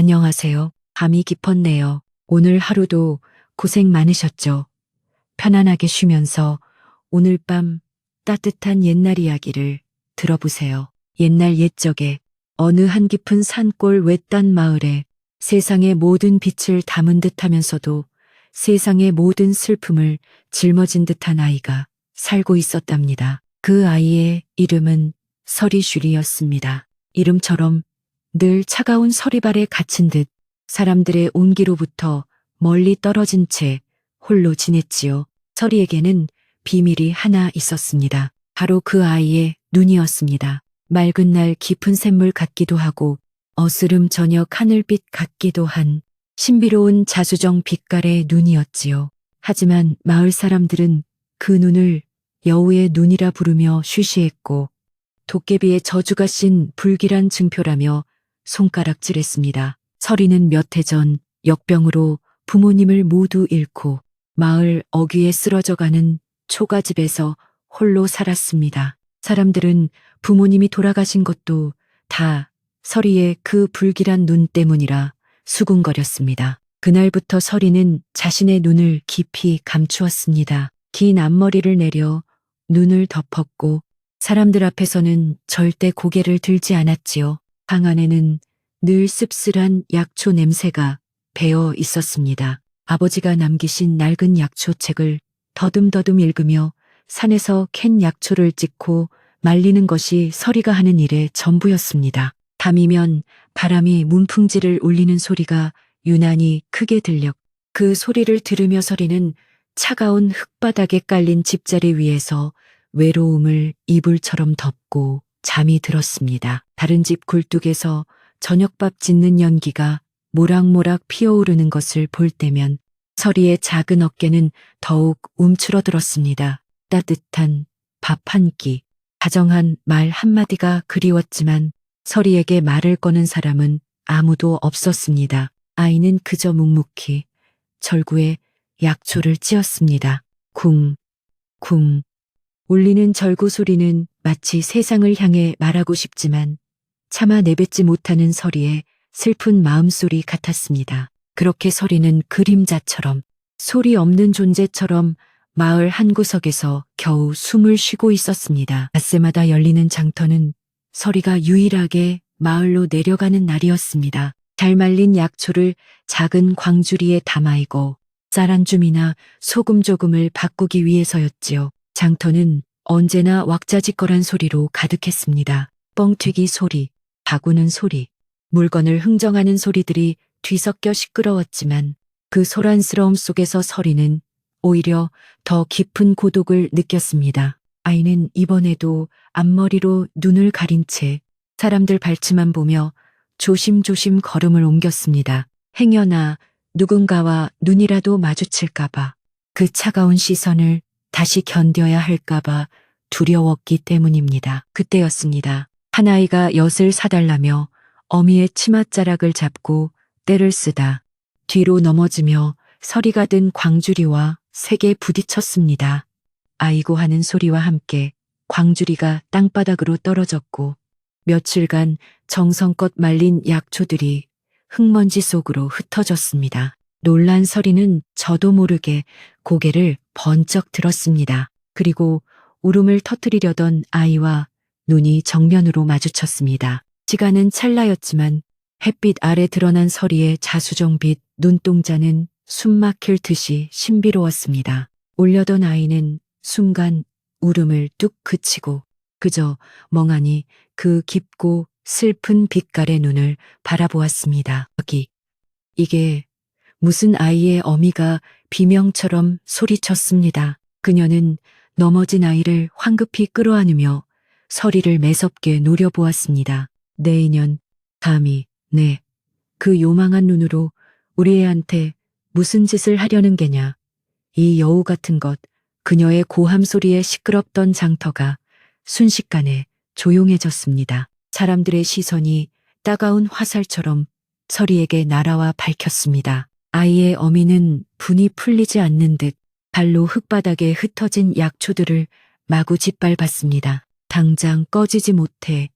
안녕하세요. 밤이 깊었네요. 오늘 하루도 고생 많으셨죠? 편안하게 쉬면서 오늘 밤 따뜻한 옛날 이야기를 들어보세요. 옛날 옛적에 어느 한 깊은 산골 외딴 마을에 세상의 모든 빛을 담은 듯하면서도 세상의 모든 슬픔을 짊어진 듯한 아이가 살고 있었답니다. 그 아이의 이름은 서리슈리였습니다. 이름처럼 늘 차가운 서리발에 갇힌 듯 사람들의 온기로부터 멀리 떨어진 채 홀로 지냈지요. 서리에게는 비밀이 하나 있었습니다. 바로 그 아이의 눈이었습니다. 맑은 날 깊은 샘물 같기도 하고 어스름 저녁 하늘빛 같기도 한 신비로운 자수정 빛깔의 눈이었지요. 하지만 마을 사람들은 그 눈을 여우의 눈이라 부르며 쉬쉬했고 도깨비의 저주가 씬 불길한 증표라며 손가락질했습니다. 서리는 몇 해 전 역병으로 부모님을 모두 잃고 마을 어귀에 쓰러져가는 초가집에서 홀로 살았습니다. 사람들은 부모님이 돌아가신 것도 다 서리의 그 불길한 눈 때문이라 수군거렸습니다. 그날부터 서리는 자신의 눈을 깊이 감추었습니다. 긴 앞머리를 내려 눈을 덮었고 사람들 앞에서는 절대 고개를 들지 않았지요. 방 안에는 늘 씁쓸한 약초 냄새가 배어 있었습니다. 아버지가 남기신 낡은 약초책을 더듬더듬 읽으며 산에서 캔 약초를 찍고 말리는 것이 서리가 하는 일의 전부였습니다. 밤이면 바람이 문풍지를 울리는 소리가 유난히 크게 들려 그 소리를 들으며 서리는 차가운 흙바닥에 깔린 집자리 위에서 외로움을 이불처럼 덮고 잠이 들었습니다. 다른 집 굴뚝에서 저녁밥 짓는 연기가 모락모락 피어오르는 것을 볼 때면 서리의 작은 어깨는 더욱 움츠러들었습니다. 따뜻한 밥 한 끼, 다정한 말 한마디가 그리웠지만 서리에게 말을 거는 사람은 아무도 없었습니다. 아이는 그저 묵묵히 절구에 약초를 찧었습니다. 쿵, 쿵. 울리는 절구 소리는 마치 세상을 향해 말하고 싶지만 차마 내뱉지 못하는 서리의 슬픈 마음소리 같았습니다. 그렇게 서리는 그림자처럼 소리 없는 존재처럼 마을 한 구석에서 겨우 숨을 쉬고 있었습니다. 닷새마다 열리는 장터는 서리가 유일하게 마을로 내려가는 날이었습니다. 잘 말린 약초를 작은 광주리에 담아이고 쌀 한 줌이나 소금 조금을 바꾸기 위해서였지요. 장터는 언제나 왁자지껄한 소리로 가득했습니다. 뻥튀기 소리, 바구는 소리, 물건을 흥정하는 소리들이 뒤섞여 시끄러웠지만 그 소란스러움 속에서 서리는 오히려 더 깊은 고독을 느꼈습니다. 아이는 이번에도 앞머리로 눈을 가린 채 사람들 발치만 보며 조심조심 걸음을 옮겼습니다. 행여나 누군가와 눈이라도 마주칠까봐, 그 차가운 시선을 다시 견뎌야 할까봐 두려웠기 때문입니다. 그때였습니다. 한 아이가 엿을 사달라며 어미의 치맛자락을 잡고 떼를 쓰다 뒤로 넘어지며 서리가 든 광주리와 세게 부딪혔습니다. 아이고 하는 소리와 함께 광주리가 땅바닥으로 떨어졌고 며칠간 정성껏 말린 약초들이 흙먼지 속으로 흩어졌습니다. 놀란 서리는 저도 모르게 고개를 번쩍 들었습니다. 그리고 울음을 터뜨리려던 아이와 눈이 정면으로 마주쳤습니다. 시간은 찰나였지만 햇빛 아래 드러난 서리의 자수정빛 눈동자는 숨막힐 듯이 신비로웠습니다. 울려던 아이는 순간 울음을 뚝 그치고 그저 멍하니 그 깊고 슬픈 빛깔의 눈을 바라보았습니다. 이게 무슨 아이의 어미가 비명처럼 소리쳤습니다. 그녀는 넘어진 아이를 황급히 끌어안으며 서리를 매섭게 노려보았습니다. 내 인연, 감히 그 요망한 눈으로 우리 애한테 무슨 짓을 하려는 게냐. 이 여우 같은 것. 그녀의 고함 소리에 시끄럽던 장터가 순식간에 조용해졌습니다. 사람들의 시선이 따가운 화살처럼 서리에게 날아와 밝혔습니다. 아이의 어미는 분이 풀리지 않는 듯 발로 흙바닥에 흩어진 약초들을 마구 짓밟았습니다. 당장 꺼지지 못해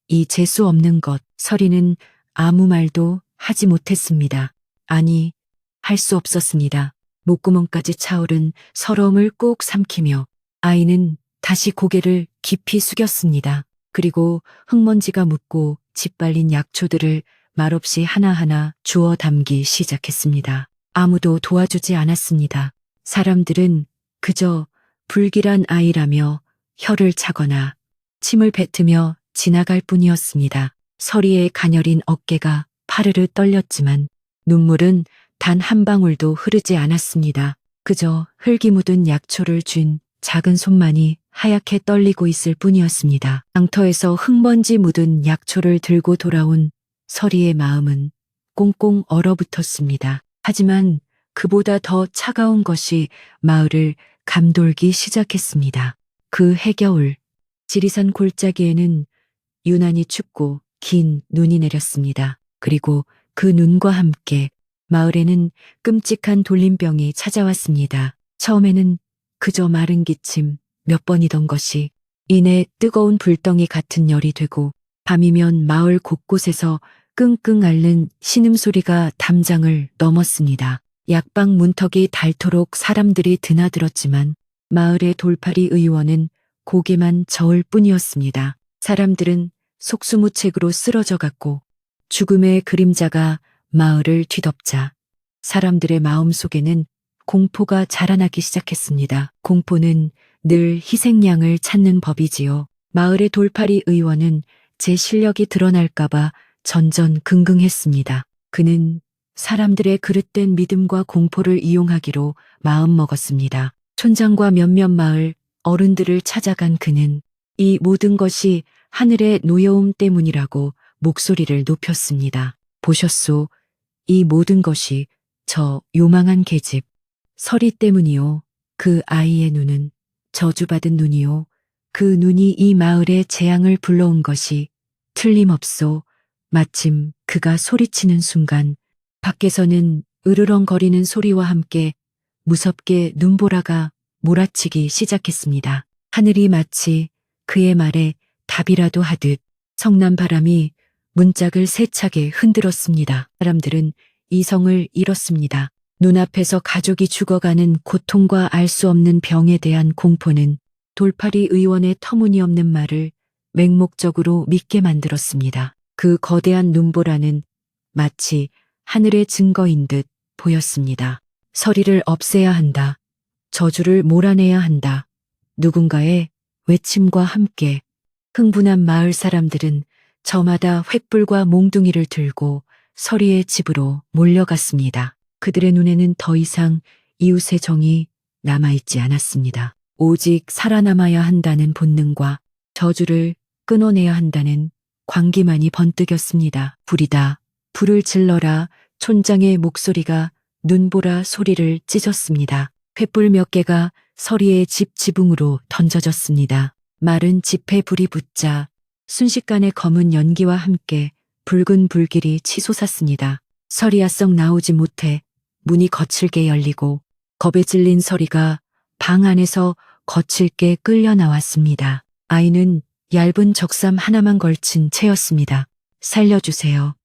이 재수 없는 것. 서리는 아무 말도 하지 못했습니다. 아니, 할 수 없었습니다. 목구멍까지 차오른 서러움을 꼭 삼키며 아이는 다시 고개를 깊이 숙였습니다. 그리고 흙먼지가 묻고 짓발린 약초들을 말없이 하나하나 주워 담기 시작했습니다. 아무도 도와주지 않았습니다. 사람들은 그저 불길한 아이라며 혀를 차거나 침을 뱉으며 지나갈 뿐이었습니다. 서리의 가녀린 어깨가 파르르 떨렸지만 눈물은 단 한 방울도 흐르지 않았습니다. 그저 흙이 묻은 약초를 쥔 작은 손만이 하얗게 떨리고 있을 뿐이었습니다. 장터에서 흙먼지 묻은 약초를 들고 돌아온 서리의 마음은 꽁꽁 얼어붙었습니다. 하지만 그보다 더 차가운 것이 마을을 감돌기 시작했습니다. 그 해겨울, 지리산 골짜기에는 유난히 춥고 긴 눈이 내렸습니다. 그리고 그 눈과 함께 마을에는 끔찍한 돌림병이 찾아왔습니다. 처음에는 그저 마른 기침 몇 번이던 것이 이내 뜨거운 불덩이 같은 열이 되고 밤이면 마을 곳곳에서 끙끙 앓는 신음소리가 담장을 넘었습니다. 약방 문턱이 닳도록 사람들이 드나들었지만 마을의 돌팔이 의원은 고개만 저을 뿐이었습니다. 사람들은 속수무책으로 쓰러져 갔고 죽음의 그림자가 마을을 뒤덮자 사람들의 마음속에는 공포가 자라나기 시작했습니다. 공포는 늘 희생양을 찾는 법이지요. 마을의 돌팔이 의원은 제 실력이 드러날까봐 전전긍긍했습니다. 그는 사람들의 그릇된 믿음과 공포를 이용하기로 마음먹었습니다. 촌장과 몇몇 마을 어른들을 찾아간 그는 이 모든 것이 하늘의 노여움 때문이라고 목소리를 높였습니다. 보셨소? 이 모든 것이 저 요망한 계집, 서리 때문이요. 그 아이의 눈은 저주받은 눈이요. 그 눈이 이 마을에 재앙을 불러온 것이 틀림없소. 마침 그가 소리치는 순간 밖에서는 으르렁거리는 소리와 함께 무섭게 눈보라가 몰아치기 시작했습니다. 하늘이 마치 그의 말에 답이라도 하듯 성난 바람이 문짝을 세차게 흔들었습니다. 사람들은 이성을 잃었습니다. 눈앞에서 가족이 죽어가는 고통과 알 수 없는 병에 대한 공포는 돌팔이 의원의 터무니없는 말을 맹목적으로 믿게 만들었습니다. 그 거대한 눈보라는 마치 하늘의 증거인 듯 보였습니다. 서리를 없애야 한다. 저주를 몰아내야 한다. 누군가의 외침과 함께 흥분한 마을 사람들은 저마다 횃불과 몽둥이를 들고 서리의 집으로 몰려갔습니다. 그들의 눈에는 더 이상 이웃의 정이 남아있지 않았습니다. 오직 살아남아야 한다는 본능과 저주를 끊어내야 한다는 광기만이 번뜩였습니다. 불이다. 불을 질러라. 촌장의 목소리가 눈보라 소리를 찢었습니다. 횃불 몇 개가 서리의 집 지붕으로 던져졌습니다. 마른 집에 불이 붙자 순식간에 검은 연기와 함께 붉은 불길이 치솟았습니다. 서리야 썩 나오지 못해 문이 거칠게 열리고 겁에 질린 서리가 방 안에서 거칠게 끌려 나왔습니다. 아이는 얇은 적삼 하나만 걸친 채였습니다. 살려주세요.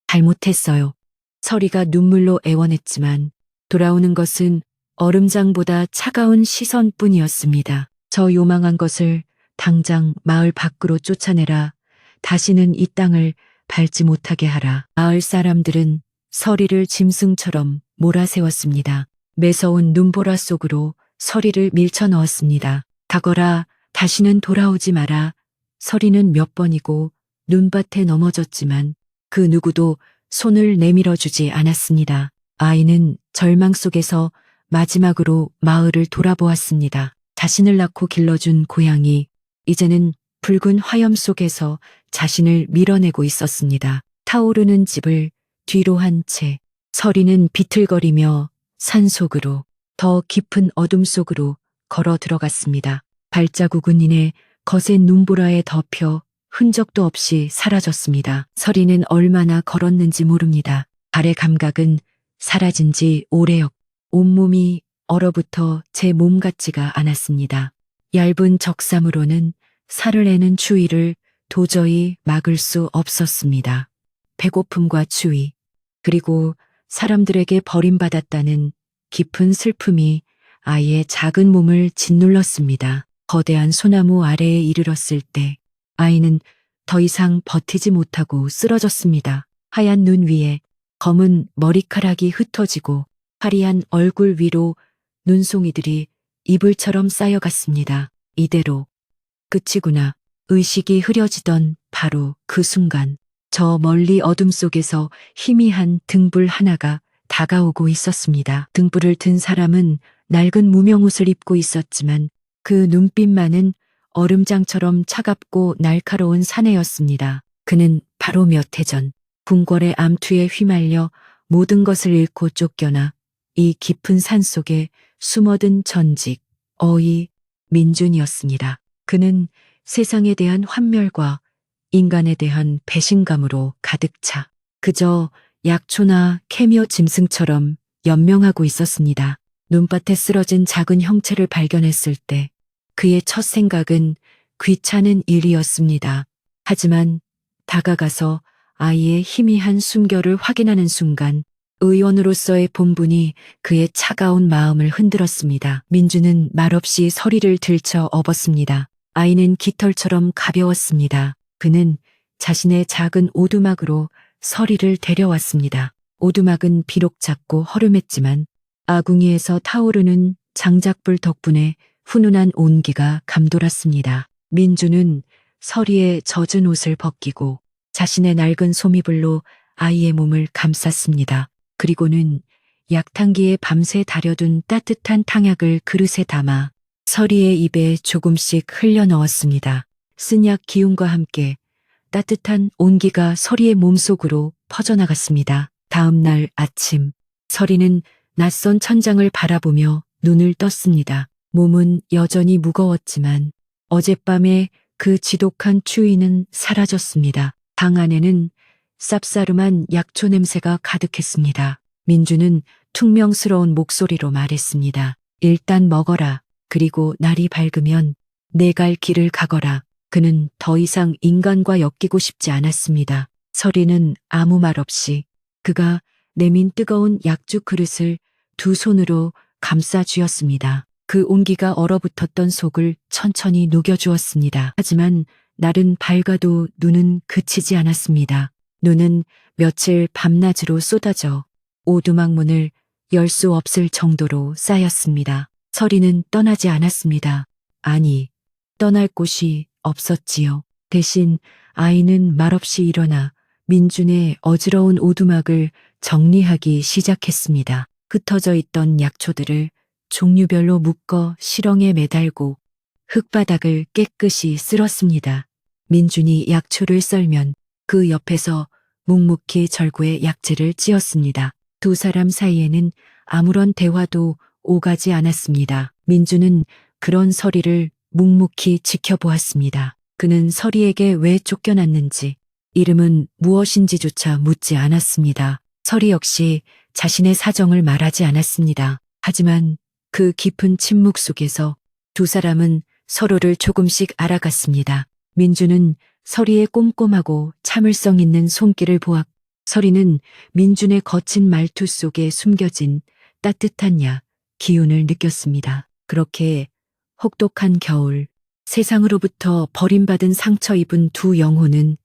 잘못했어요. 서리가 눈물로 애원했지만 돌아오는 것은 얼음장보다 차가운 시선뿐이었습니다. 저 요망한 것을 당장 마을 밖으로 쫓아내라. 다시는 이 땅을 밟지 못하게 하라. 마을 사람들은 서리를 짐승처럼 몰아세웠습니다. 매서운 눈보라 속으로 서리를 밀쳐 넣었습니다. 가거라. 다시는 돌아오지 마라. 서리는 몇 번이고 눈밭에 넘어졌지만 그 누구도 손을 내밀어 주지 않았습니다. 아이는 절망 속에서 마지막으로 마을을 돌아보았습니다. 자신을 낳고 길러준 고향이 이제는 붉은 화염 속에서 자신을 밀어내고 있었습니다. 타오르는 집을 뒤로 한 채 서리는 비틀거리며 산속으로 더 깊은 어둠 속으로 걸어 들어갔습니다. 발자국은 이내 거센 눈보라에 덮여 흔적도 없이 사라졌습니다. 서리는 얼마나 걸었는지 모릅니다. 발의 감각은 사라진 지 오래였고 온몸이 얼어붙어 제 몸 같지가 않았습니다. 얇은 적삼으로는 살을 내는 추위를 도저히 막을 수 없었습니다. 배고픔과 추위, 그리고 사람들에게 버림받았다는 깊은 슬픔이 아이의 작은 몸을 짓눌렀습니다. 거대한 소나무 아래에 이르렀을 때 아이는 더 이상 버티지 못하고 쓰러졌습니다. 하얀 눈 위에 검은 머리카락이 흩어지고 화려한 얼굴 위로 눈송이들이 이불처럼 쌓여갔습니다. 이대로 끝이구나. 의식이 흐려지던 바로 그 순간 저 멀리 어둠 속에서 희미한 등불 하나가 다가오고 있었습니다. 등불을 든 사람은 낡은 무명옷을 입고 있었지만 그 눈빛만은 얼음장처럼 차갑고 날카로운 사내였습니다. 그는 바로 몇 해 전 궁궐의 암투에 휘말려 모든 것을 잃고 쫓겨나 이 깊은 산 속에 숨어든 전직, 어이, 민준이었습니다. 그는 세상에 대한 환멸과 인간에 대한 배신감으로 가득 차 그저 약초나 캐미어 짐승처럼 연명하고 있었습니다. 눈밭에 쓰러진 작은 형체를 발견했을 때 그의 첫 생각은 귀찮은 일이었습니다. 하지만 다가가서 아이의 희미한 숨결을 확인하는 순간 의원으로서의 본분이 그의 차가운 마음을 흔들었습니다. 민주는 말없이 서리를 들쳐 업었습니다. 아이는 깃털처럼 가벼웠습니다. 그는 자신의 작은 오두막으로 서리를 데려왔습니다. 오두막은 비록 작고 허름했지만 아궁이에서 타오르는 장작불 덕분에 훈훈한 온기가 감돌았습니다. 민주는 서리에 젖은 옷을 벗기고 자신의 낡은 소미불로 아이의 몸을 감쌌습니다. 그리고는 약탕기에 밤새 달여둔 따뜻한 탕약을 그릇에 담아 서리의 입에 조금씩 흘려 넣었습니다. 쓴약 기운과 함께 따뜻한 온기가 서리의 몸속으로 퍼져나갔습니다. 다음 날 아침, 서리는 낯선 천장을 바라보며 눈을 떴습니다. 몸은 여전히 무거웠지만 어젯밤의 그 지독한 추위는 사라졌습니다. 방 안에는 쌉싸름한 약초 냄새가 가득했습니다. 민주는 퉁명스러운 목소리로 말했습니다. 일단 먹어라. 그리고 날이 밝으면 내 갈 길을 가거라. 그는 더 이상 인간과 엮이고 싶지 않았습니다. 서리는 아무 말 없이 그가 내민 뜨거운 약주 그릇을 두 손으로 감싸 쥐었습니다. 그 온기가 얼어붙었던 속을 천천히 녹여주었습니다. 하지만 날은 밝아도 눈은 그치지 않았습니다. 눈은 며칠 밤낮으로 쏟아져 오두막 문을 열 수 없을 정도로 쌓였습니다. 서리는 떠나지 않았습니다. 아니, 떠날 곳이 없었지요. 대신 아이는 말없이 일어나 민준의 어지러운 오두막을 정리하기 시작했습니다. 흩어져 있던 약초들을 종류별로 묶어 실ong에 매달고 흙바닥을 깨끗이 쓸었습니다. 민준이 약초를 썰면 그 옆에서 묵묵히 절구에 약재를 찧었습니다. 두 사람 사이에는 아무런 대화도 오가지 않았습니다. 민주는 그런 서리를 묵묵히 지켜보았습니다. 그는 서리에게 왜 쫓겨났는지, 이름은 무엇인지조차 묻지 않았습니다. 서리 역시 자신의 사정을 말하지 않았습니다. 하지만 그 깊은 침묵 속에서 두 사람은 서로를 조금씩 알아갔습니다. 민주는 서리의 꼼꼼하고 참을성 있는 손길을 보았고 서리는 민준의 거친 말투 속에 숨겨진 따뜻한 기운을 느꼈습니다. 그렇게 혹독한 겨울, 세상으로부터 버림받은 상처 입은 두 영혼은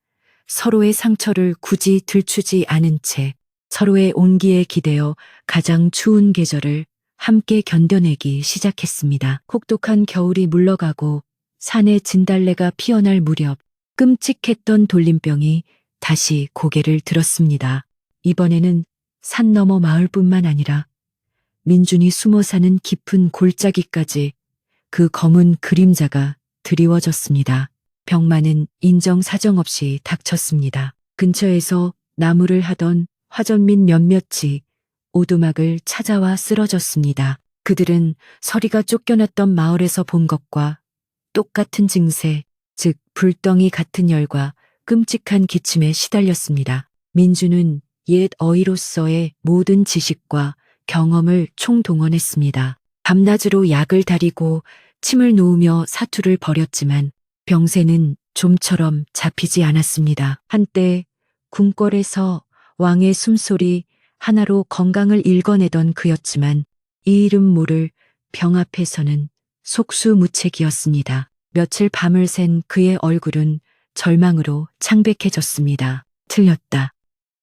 서로의 상처를 굳이 들추지 않은 채 서로의 온기에 기대어 가장 추운 계절을 함께 견뎌내기 시작했습니다. 혹독한 겨울이 물러가고 산에 진달래가 피어날 무렵 끔찍했던 돌림병이 다시 고개를 들었습니다. 이번에는 산 너머 마을뿐만 아니라 민준이 숨어 사는 깊은 골짜기까지 그 검은 그림자가 드리워졌습니다. 병마는 인정사정 없이 닥쳤습니다. 근처에서 나무를 하던 화전민 몇몇이 오두막을 찾아와 쓰러졌습니다. 그들은 서리가 쫓겨났던 마을에서 본 것과 똑같은 증세, 즉 불덩이 같은 열과 끔찍한 기침에 시달렸습니다. 민주는 옛 어이로서의 모든 지식과 경험을 총동원했습니다. 밤낮으로 약을 다리고 침을 놓으며 사투를 벌였지만 병세는 좀처럼 잡히지 않았습니다. 한때 궁궐에서 왕의 숨소리 하나로 건강을 일궈내던 그였지만 이 이름 모를 병 앞에서는 속수무책이었습니다. 며칠 밤을 샌 그의 얼굴은 절망으로 창백해졌습니다. 틀렸다.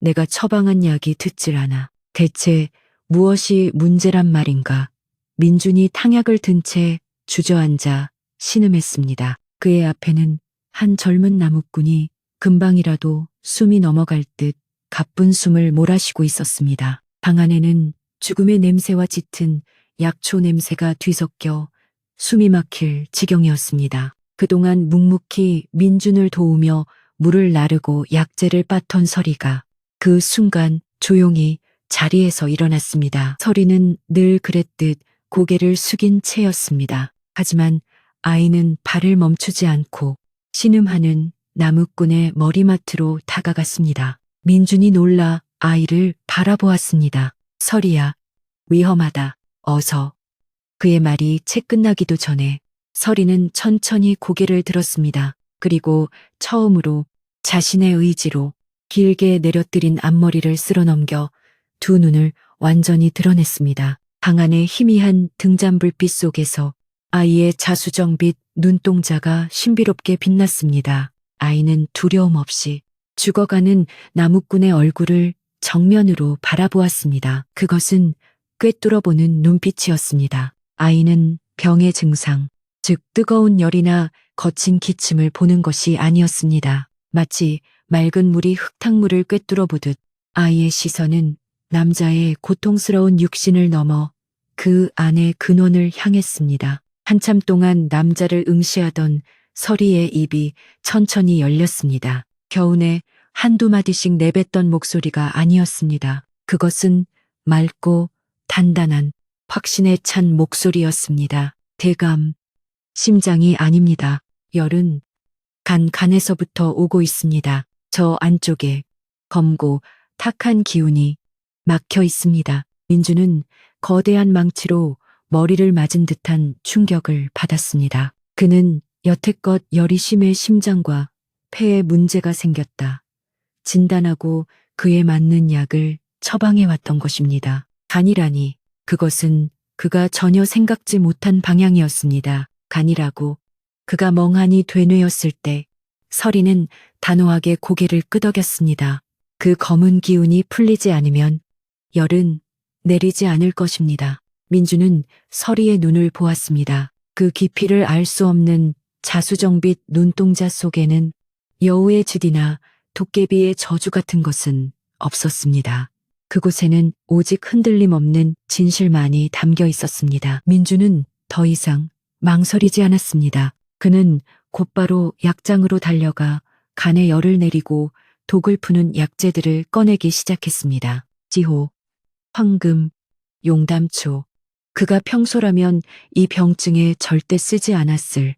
내가 처방한 약이 듣질 않아. 대체 무엇이 문제란 말인가? 민준이 탕약을 든 채 주저앉아 신음했습니다. 그의 앞에는 한 젊은 나무꾼이 금방이라도 숨이 넘어갈 듯 가쁜 숨을 몰아쉬고 있었습니다. 방 안에는 죽음의 냄새와 짙은 약초 냄새가 뒤섞여 숨이 막힐 지경이었습니다. 그동안 묵묵히 민준을 도우며 물을 나르고 약재를 빻던 서리가 그 순간 조용히 자리에서 일어났습니다. 서리는 늘 그랬듯 고개를 숙인 채였습니다. 하지만 아이는 발을 멈추지 않고 신음하는 나무꾼의 머리맡으로 다가갔습니다. 민준이 놀라 아이를 바라보았습니다. 서리야, 위험하다. 어서. 그의 말이 채 끝나기도 전에 서리는 천천히 고개를 들었습니다. 그리고 처음으로 자신의 의지로 길게 내려뜨린 앞머리를 쓸어넘겨 두 눈을 완전히 드러냈습니다. 방 안의 희미한 등잔불빛 속에서 아이의 자수정빛 눈동자가 신비롭게 빛났습니다. 아이는 두려움 없이 죽어가는 나무꾼의 얼굴을 정면으로 바라보았습니다. 그것은 꿰뚫어보는 눈빛이었습니다. 아이는 병의 증상, 즉 뜨거운 열이나 거친 기침을 보는 것이 아니었습니다. 마치 맑은 물이 흙탕물을 꿰뚫어보듯 아이의 시선은 남자의 고통스러운 육신을 넘어 그 안의 근원을 향했습니다. 한참 동안 남자를 응시하던 서리의 입이 천천히 열렸습니다. 겨우내 한두 마디씩 내뱉던 목소리가 아니었습니다. 그것은 맑고 단단한 확신에 찬 목소리였습니다. 대감, 심장이 아닙니다. 열은 간에서부터 오고 있습니다. 저 안쪽에 검고 탁한 기운이 막혀 있습니다. 민주는 거대한 망치로 머리를 맞은 듯한 충격을 받았습니다. 그는 여태껏 열이 심해 심장과 폐에 문제가 생겼다 진단하고 그에 맞는 약을 처방해 왔던 것입니다. 간이라니, 그것은 그가 전혀 생각지 못한 방향이었습니다. 간이라고 그가 멍하니 되뇌었을 때 서리는 단호하게 고개를 끄덕였습니다. 그 검은 기운이 풀리지 않으면 열은 내리지 않을 것입니다. 민주는 서리의 눈을 보았습니다. 그 깊이를 알 수 없는 자수정빛 눈동자 속에는 여우의 짖이나 도깨비의 저주 같은 것은 없었습니다. 그곳에는 오직 흔들림 없는 진실만이 담겨 있었습니다. 민주는 더 이상 망설이지 않았습니다. 그는 곧바로 약장으로 달려가 간에 열을 내리고 독을 푸는 약재들을 꺼내기 시작했습니다. 지호, 황금, 용담초. 그가 평소라면 이 병증에 절대 쓰지 않았을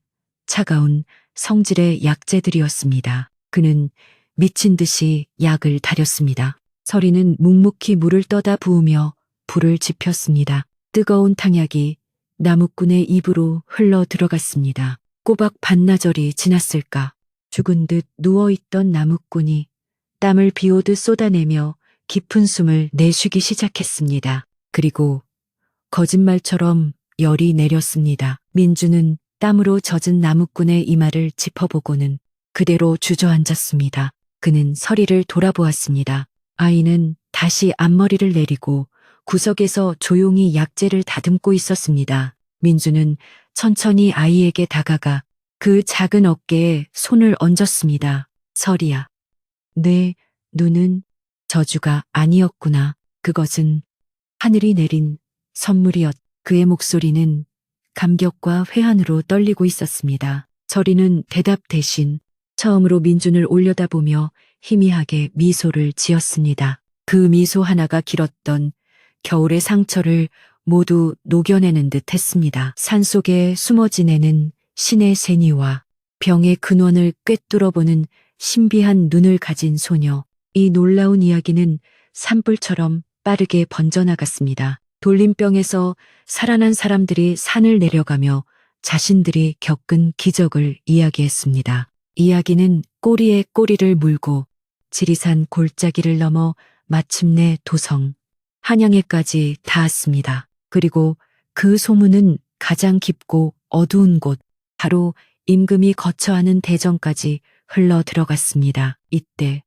차가운 성질의 약재들이었습니다. 그는 미친 듯이 약을 다렸습니다. 서리는 묵묵히 물을 떠다 부으며 불을 지폈습니다. 뜨거운 탕약이 나무꾼의 입으로 흘러 들어갔습니다. 꼬박 반나절이 지났을까. 죽은 듯 누워있던 나무꾼이 땀을 비오듯 쏟아내며 깊은 숨을 내쉬기 시작했습니다. 그리고 거짓말처럼 열이 내렸습니다. 민주는 땀으로 젖은 나무꾼의 이마를 짚어보고는 그대로 주저앉았습니다. 그는 서리를 돌아보았습니다. 아이는 다시 앞머리를 내리고 구석에서 조용히 약재를 다듬고 있었습니다. 민주는 천천히 아이에게 다가가 그 작은 어깨에 손을 얹었습니다. 서리야, 내 눈은 저주가 아니었구나. 그것은 하늘이 내린 선물이었. 그의 목소리는 감격과 회한으로 떨리고 있었습니다. 서리는 대답 대신 처음으로 민준을 올려다보며 희미하게 미소를 지었습니다. 그 미소 하나가 길었던 겨울의 상처를 모두 녹여내는 듯 했습니다. 산속에 숨어 지내는 신의 세니와 병의 근원을 꿰뚫어보는 신비한 눈을 가진 소녀. 이 놀라운 이야기는 산불처럼 빠르게 번져나갔습니다. 돌림병에서 살아난 사람들이 산을 내려가며 자신들이 겪은 기적을 이야기했습니다. 이야기는 꼬리에 꼬리를 물고 지리산 골짜기를 넘어 마침내 도성, 한양에까지 닿았습니다. 그리고 그 소문은 가장 깊고 어두운 곳, 바로 임금이 거처하는 대전까지 흘러 들어갔습니다. 이때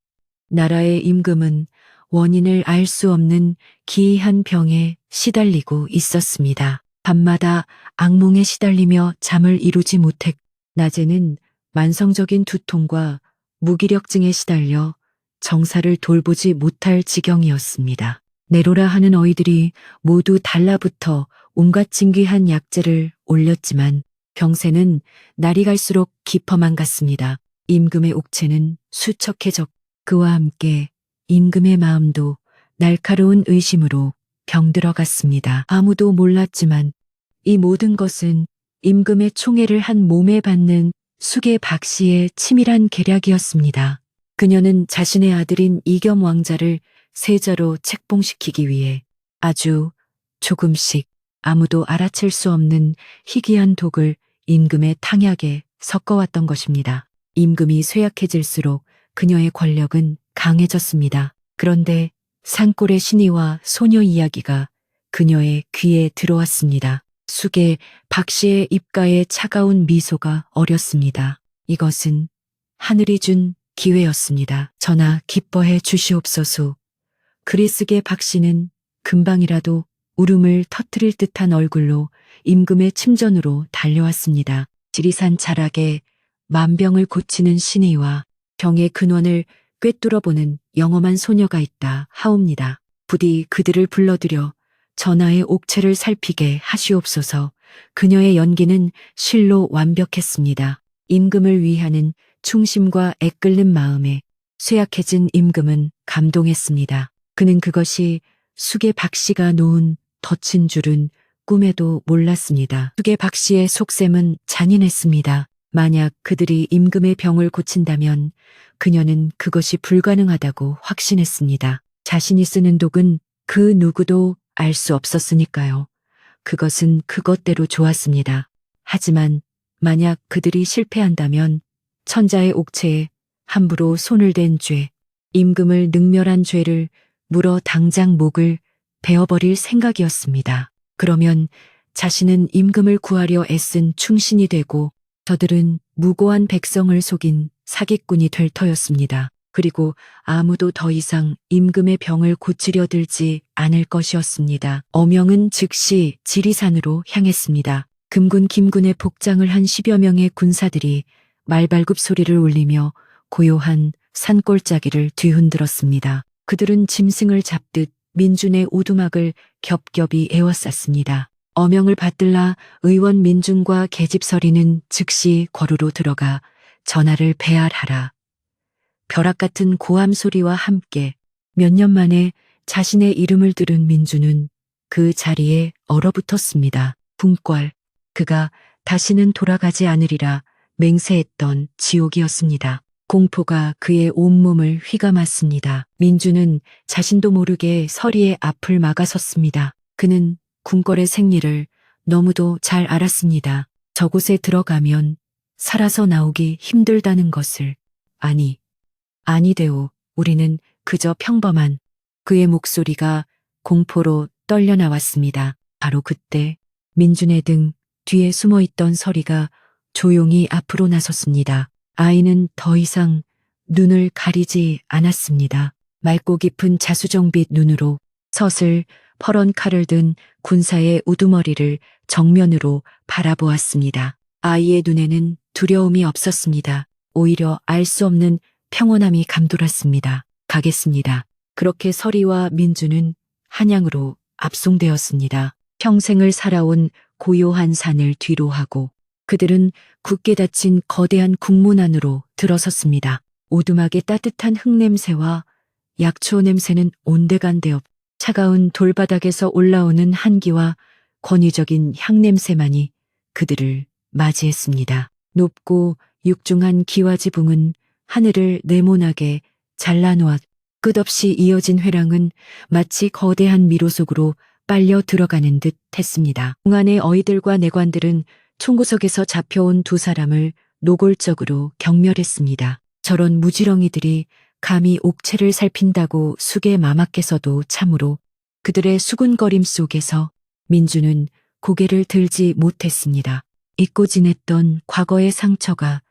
나라의 임금은 원인을 알 수 없는 기이한 병에 시달리고 있었습니다. 밤마다 악몽에 시달리며 잠을 이루지 못했고, 낮에는 만성적인 두통과 무기력증에 시달려 정사를 돌보지 못할 지경이었습니다. 내로라 하는 어이들이 모두 달라붙어 온갖 진귀한 약재를 올렸지만 병세는 날이 갈수록 깊어만 갔습니다. 임금의 옥체는 수척해졌고 그와 함께 임금의 마음도 날카로운 의심으로 병들어갔습니다. 아무도 몰랐지만 이 모든 것은 임금의 총애를 한 몸에 받는 수계 박씨의 치밀한 계략이었습니다. 그녀는 자신의 아들인 이겸 왕자를 세자로 책봉시키기 위해 아주 조금씩 아무도 알아챌 수 없는 희귀한 독을 임금의 탕약에 섞어왔던 것입니다. 임금이 쇠약해질수록 그녀의 권력은 강해졌습니다. 그런데 산골의 신이와 소녀 이야기가 그녀의 귀에 들어왔습니다. 숙의 박씨의 입가에 차가운 미소가 어렸습니다. 이것은 하늘이 준 기회였습니다. 전하 기뻐해 주시옵소서. 그리스계 박씨는 금방이라도 울음을 터뜨릴 듯한 얼굴로 임금의 침전으로 달려왔습니다. 지리산 자락에 만병을 고치는 신의와 병의 근원을 꿰뚫어보는 영험한 소녀가 있다 하옵니다. 부디 그들을 불러들여 전하의 옥체를 살피게 하시옵소서. 그녀의 연기는 실로 완벽했습니다. 임금을 위하는 충심과 애끓는 마음에 쇠약해진 임금은 감동했습니다. 그는 그것이 숙의 박씨가 놓은 덫인 줄은 꿈에도 몰랐습니다. 숙의 박씨의 속셈은 잔인했습니다. 만약 그들이 임금의 병을 고친다면 그녀는 그것이 불가능하다고 확신했습니다. 자신이 쓰는 독은 그 누구도 알 수 없었으니까요. 그것은 그것대로 좋았습니다. 하지만 만약 그들이 실패한다면 천자의 옥체에 함부로 손을 댄 죄, 임금을 능멸한 죄를 물어 당장 목을 베어버릴 생각이었습니다. 그러면 자신은 임금을 구하려 애쓴 충신이 되고 저들은 무고한 백성을 속인 사기꾼이 될 터였습니다. 그리고 아무도 더 이상 임금의 병을 고치려 들지 않을 것이었습니다. 어명은 즉시 지리산으로 향했습니다. 금군 김군의 복장을 한 10여 명의 군사들이 말발굽 소리를 울리며 고요한 산골짜기를 뒤흔들었습니다. 그들은 짐승을 잡듯 민준의 오두막을 겹겹이 에워쌌습니다. 어명을 받들라 의원 민준과 계집서리는 즉시 궐으로 들어가 전하를 배알하라. 벼락 같은 고함 소리와 함께 몇 년 만에 자신의 이름을 들은 민준은 그 자리에 얼어붙었습니다. 궁궐, 그가 다시는 돌아가지 않으리라 맹세했던 지옥이었습니다. 공포가 그의 온몸을 휘감았습니다. 민준은 자신도 모르게 서리의 앞을 막아섰습니다. 그는 궁궐의 생리를 너무도 잘 알았습니다. 저곳에 들어가면 살아서 나오기 힘들다는 것을. 아니되오. 우리는 그저 평범한. 그의 목소리가 공포로 떨려 나왔습니다. 바로 그때 민준의 등 뒤에 숨어있던 서리가 조용히 앞으로 나섰습니다. 아이는 더 이상 눈을 가리지 않았습니다. 맑고 깊은 자수정빛 눈으로 서슬 퍼런 칼을 든 군사의 우두머리를 정면으로 바라보았습니다. 아이의 눈에는 두려움이 없었습니다. 오히려 알 수 없는 평온함이 감돌았습니다. 가겠습니다. 그렇게 서리와 민주는 한양으로 압송되었습니다. 평생을 살아온 고요한 산을 뒤로 하고 그들은 굳게 닫힌 거대한 국문 안으로 들어섰습니다. 오두막의 따뜻한 흙냄새와 약초 냄새는 온데간데 없. 차가운 돌바닥에서 올라오는 한기와 권위적인 향냄새만이 그들을 맞이했습니다. 높고 육중한 기와지붕은 하늘을 네모나게 잘라놓았. 끝없이 이어진 회랑은 마치 거대한 미로 속으로 빨려 들어가는 듯 했습니다. 공안의 어이들과 내관들은 총구석에서 잡혀온 두 사람을 노골적으로 경멸했습니다. 저런 무지렁이들이 감히 옥체를 살핀다고 숙의 마마께서도 참으로 그들의 수군거림 속에서 민주는 고개를 들지 못했습니다. 잊고 지냈던 과거의 상처가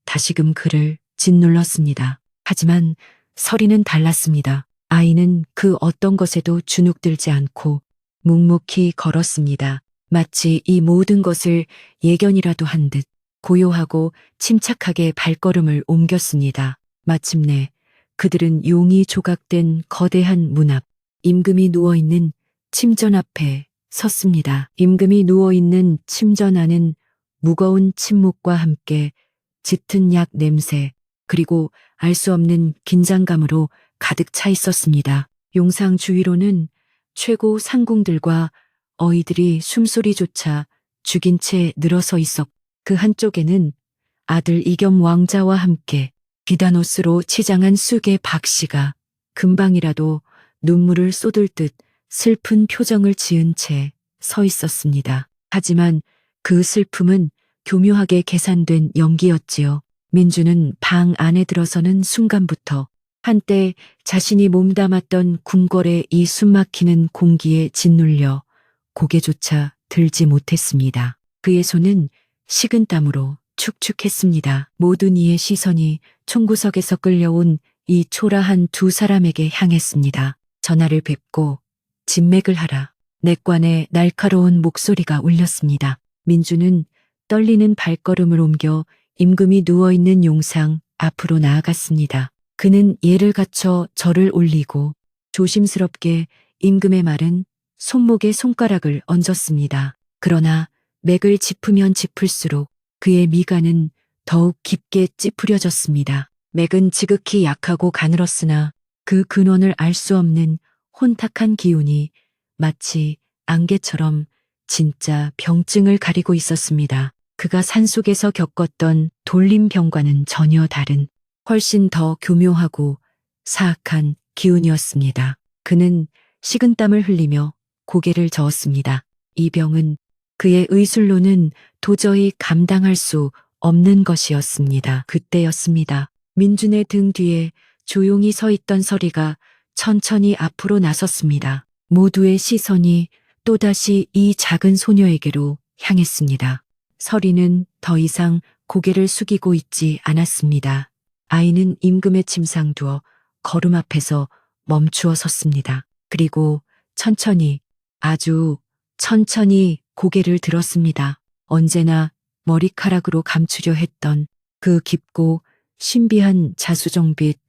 다시금 그를 짓눌렀습니다. 하지만 설이는 달랐습니다. 아이는 그 어떤 것에도 주눅들지 않고 묵묵히 걸었습니다. 마치 이 모든 것을 예견이라도 한 듯 고요하고 침착하게 발걸음을 옮겼습니다. 마침내 그들은 용이 조각된 거대한 문 앞, 임금이 누워있는 침전 앞에 섰습니다. 임금이 누워있는 침전 안은 무거운 침묵과 함께 짙은 약 냄새, 그리고 알 수 없는 긴장감으로 가득 차 있었습니다. 용상 주위로는 최고 상궁들과 어이들이 숨소리조차 죽인 채 늘어서 있었고 그 한쪽에는 아들 이겸 왕자와 함께 비단옷으로 치장한 쑥의 박씨가 금방이라도 눈물을 쏟을 듯 슬픈 표정을 지은 채 서 있었습니다. 하지만 그 슬픔은 교묘하게 계산된 연기였지요. 민주는 방 안에 들어서는 순간부터 한때 자신이 몸담았던 궁궐의 이 숨막히는 공기에 짓눌려 고개조차 들지 못했습니다. 그의 손은 식은 땀으로 축축했습니다. 모든 이의 시선이 총구석에서 끌려온 이 초라한 두 사람에게 향했습니다. 전하를 뵙고 진맥을 하라. 내관의 날카로운 목소리가 울렸습니다. 민주는 떨리는 발걸음을 옮겨 임금이 누워있는 용상 앞으로 나아갔습니다. 그는 예를 갖춰 절을 올리고 조심스럽게 임금의 마른 손목에 손가락을 얹었습니다. 그러나 맥을 짚으면 짚을수록 그의 미간은 더욱 깊게 찌푸려졌습니다. 맥은 지극히 약하고 가늘었으나 그 근원을 알 수 없는 혼탁한 기운이 마치 안개처럼 진짜 병증을 가리고 있었습니다. 그가 산속에서 겪었던 돌림병과는 전혀 다른 훨씬 더 교묘하고 사악한 기운이었습니다. 그는 식은땀을 흘리며 고개를 저었습니다. 이 병은 그의 의술로는 도저히 감당할 수 없는 것이었습니다. 그때였습니다. 민준의 등 뒤에 조용히 서 있던 서리가 천천히 앞으로 나섰습니다. 모두의 시선이 또다시 이 작은 소녀에게로 향했습니다. 서리는 더 이상 고개를 숙이고 있지 않았습니다. 아이는 임금의 침상 두어 걸음 앞에서 멈추어 섰습니다. 그리고 천천히, 아주 천천히 고개를 들었습니다. 언제나 머리카락으로 감추려 했던 그 깊고 신비한 자수정빛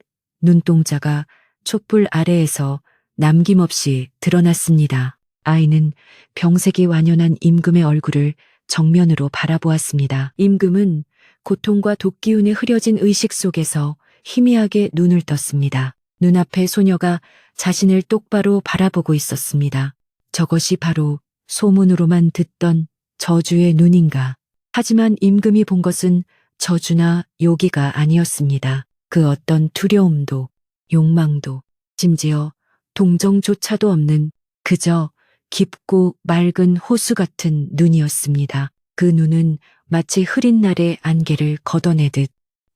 눈동자가 촛불 아래에서 남김없이 드러났습니다. 아이는 병색이 완연한 임금의 얼굴을 정면으로 바라보았습니다. 임금은 고통과 독기운에 흐려진 의식 속에서 희미하게 눈을 떴습니다. 눈앞에 소녀가 자신을 똑바로 바라보고 있었습니다. 저것이 바로 소문으로만 듣던 저주의 눈인가. 하지만 임금이 본 것은 저주나 요기가 아니었습니다. 그 어떤 두려움도 욕망도 심지어 동정조차도 없는 그저 깊고 맑은 호수 같은 눈이었습니다. 그 눈은 마치 흐린 날의 안개를 걷어내듯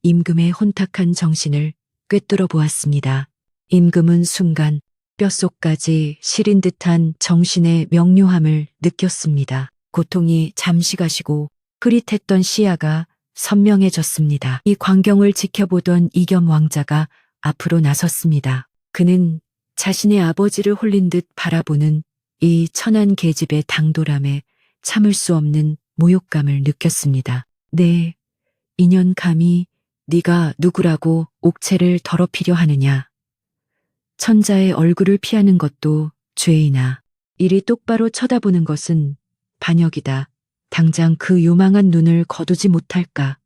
임금의 혼탁한 정신을 꿰뚫어 보았습니다. 임금은 순간 뼛속까지 시린 듯한 정신의 명료함을 느꼈습니다. 고통이 잠시 가시고 흐릿했던 시야가 선명해졌습니다. 이 광경을 지켜보던 이겸 왕자가 앞으로 나섰습니다. 그는 자신의 아버지를 홀린 듯 바라보는 이 천한 계집의 당돌함에 참을 수 없는 모욕감을 느꼈습니다. 네, 인연 감히 네가 누구라고 옥체를 더럽히려 하느냐. 천자의 얼굴을 피하는 것도 죄이나 이리 똑바로 쳐다보는 것은 반역이다. 당장 그 요망한 눈을 거두지 못할까.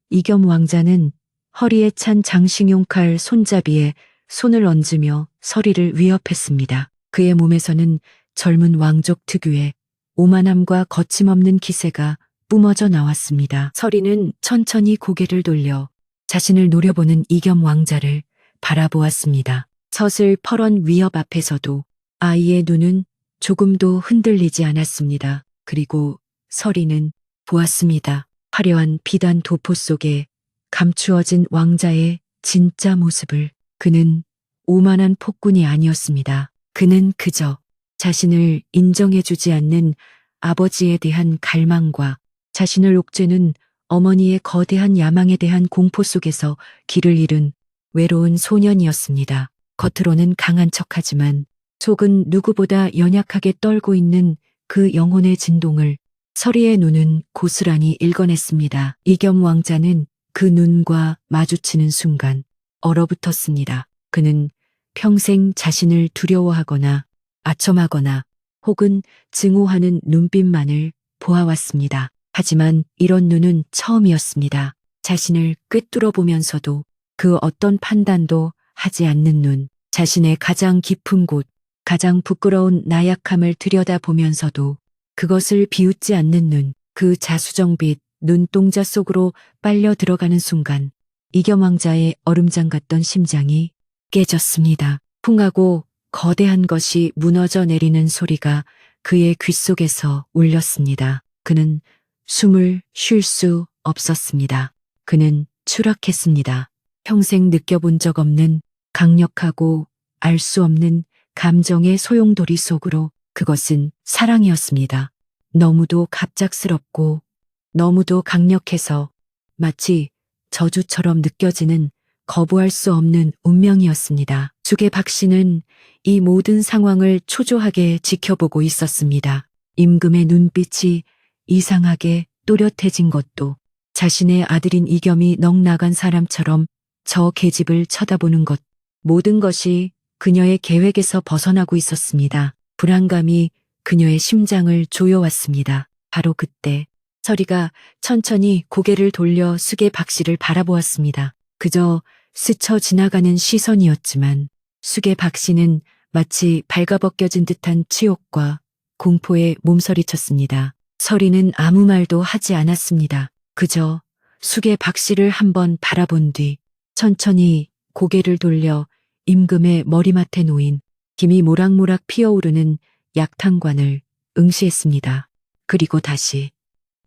이겸 왕자는 허리에 찬 장식용 칼 손잡이에 손을 얹으며 서리를 위협했습니다. 그의 몸에서는 젊은 왕족 특유의 오만함과 거침없는 기세가 뿜어져 나왔습니다. 서리는 천천히 고개를 돌려 자신을 노려보는 이겸 왕자를 바라보았습니다. 서슬 펄언 위협 앞에서도 아이의 눈은 조금도 흔들리지 않았습니다. 그리고 서리는 보았습니다. 화려한 비단 도포 속에 감추어진 왕자의 진짜 모습을. 그는 오만한 폭군이 아니었습니다. 그는 그저 자신을 인정해주지 않는 아버지에 대한 갈망과 자신을 옥죄는 어머니의 거대한 야망에 대한 공포 속에서 길을 잃은 외로운 소년이었습니다. 겉으로는 강한 척하지만 속은 누구보다 연약하게 떨고 있는 그 영혼의 진동을 서리의 눈은 고스란히 읽어냈습니다. 이겸 왕자는 그 눈과 마주치는 순간 얼어붙었습니다. 그는 평생 자신을 두려워하거나 아첨하거나 혹은 증오하는 눈빛만을 보아왔습니다. 하지만 이런 눈은 처음이었습니다. 자신을 꿰뚫어 보면서도 그 어떤 판단도 하지 않는 눈, 자신의 가장 깊은 곳, 가장 부끄러운 나약함을 들여다보면서도 그것을 비웃지 않는 눈, 그 자수정빛 눈동자 속으로 빨려 들어가는 순간 이겸 왕자의 얼음장 같던 심장이 깨졌습니다. 풍하고 거대한 것이 무너져 내리는 소리가 그의 귓속에서 울렸습니다. 그는 숨을 쉴 수 없었습니다. 그는 추락했습니다. 평생 느껴본 적 없는 강력하고 알 수 없는 감정의 소용돌이 속으로. 그것은 사랑이었습니다. 너무도 갑작스럽고 너무도 강력해서 마치 저주처럼 느껴지는 거부할 수 없는 운명이었습니다. 죽의 박씨는 이 모든 상황을 초조하게 지켜보고 있었습니다. 임금의 눈빛이 이상하게 또렷해진 것도 자신의 아들인 이겸이 넋나간 사람처럼 저 계집을 쳐다보는 것, 모든 것이 그녀의 계획에서 벗어나고 있었습니다. 불안감이 그녀의 심장을 조여왔습니다. 바로 그때 서리가 천천히 고개를 돌려 숙의 박씨를 바라보았습니다. 그저 스쳐 지나가는 시선이었지만 숙의 박씨는 마치 발가벗겨진 듯한 치욕과 공포에 몸서리쳤습니다. 서리는 아무 말도 하지 않았습니다. 그저 숙의 박씨를 한번 바라본 뒤 천천히 고개를 돌려 임금의 머리맡에 놓인 김이 모락모락 피어오르는 약탕관을 응시했습니다. 그리고 다시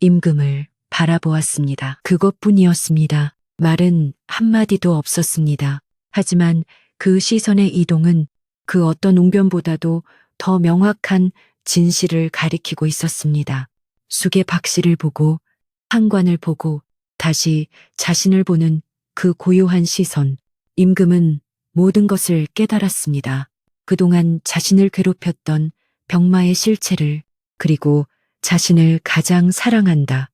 임금을 바라보았습니다. 그것뿐이었습니다. 말은 한마디도 없었습니다. 하지만 그 시선의 이동은 그 어떤 웅변보다도 더 명확한 진실을 가리키고 있었습니다. 숙의 박씨를 보고 상관을 보고 다시 자신을 보는 그 고요한 시선. 임금은 모든 것을 깨달았습니다. 그동안 자신을 괴롭혔던 병마의 실체를, 그리고 자신을 가장 사랑한다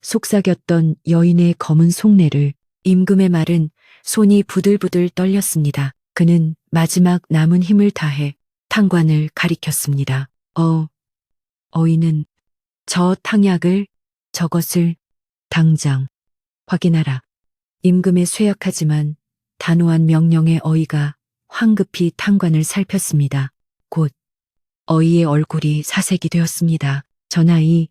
속삭였던 여인의 검은 속내를. 임금의 말은 손이 부들부들 떨렸습니다. 그는 마지막 남은 힘을 다해 탕관을 가리켰습니다. 어이는 저 탕약을, 저것을 당장 확인하라. 임금의 쇠약하지만 단호한 명령의 어이가 황급히 탕관을 살폈습니다. 곧 어이의 얼굴이 사색이 되었습니다. 전하이,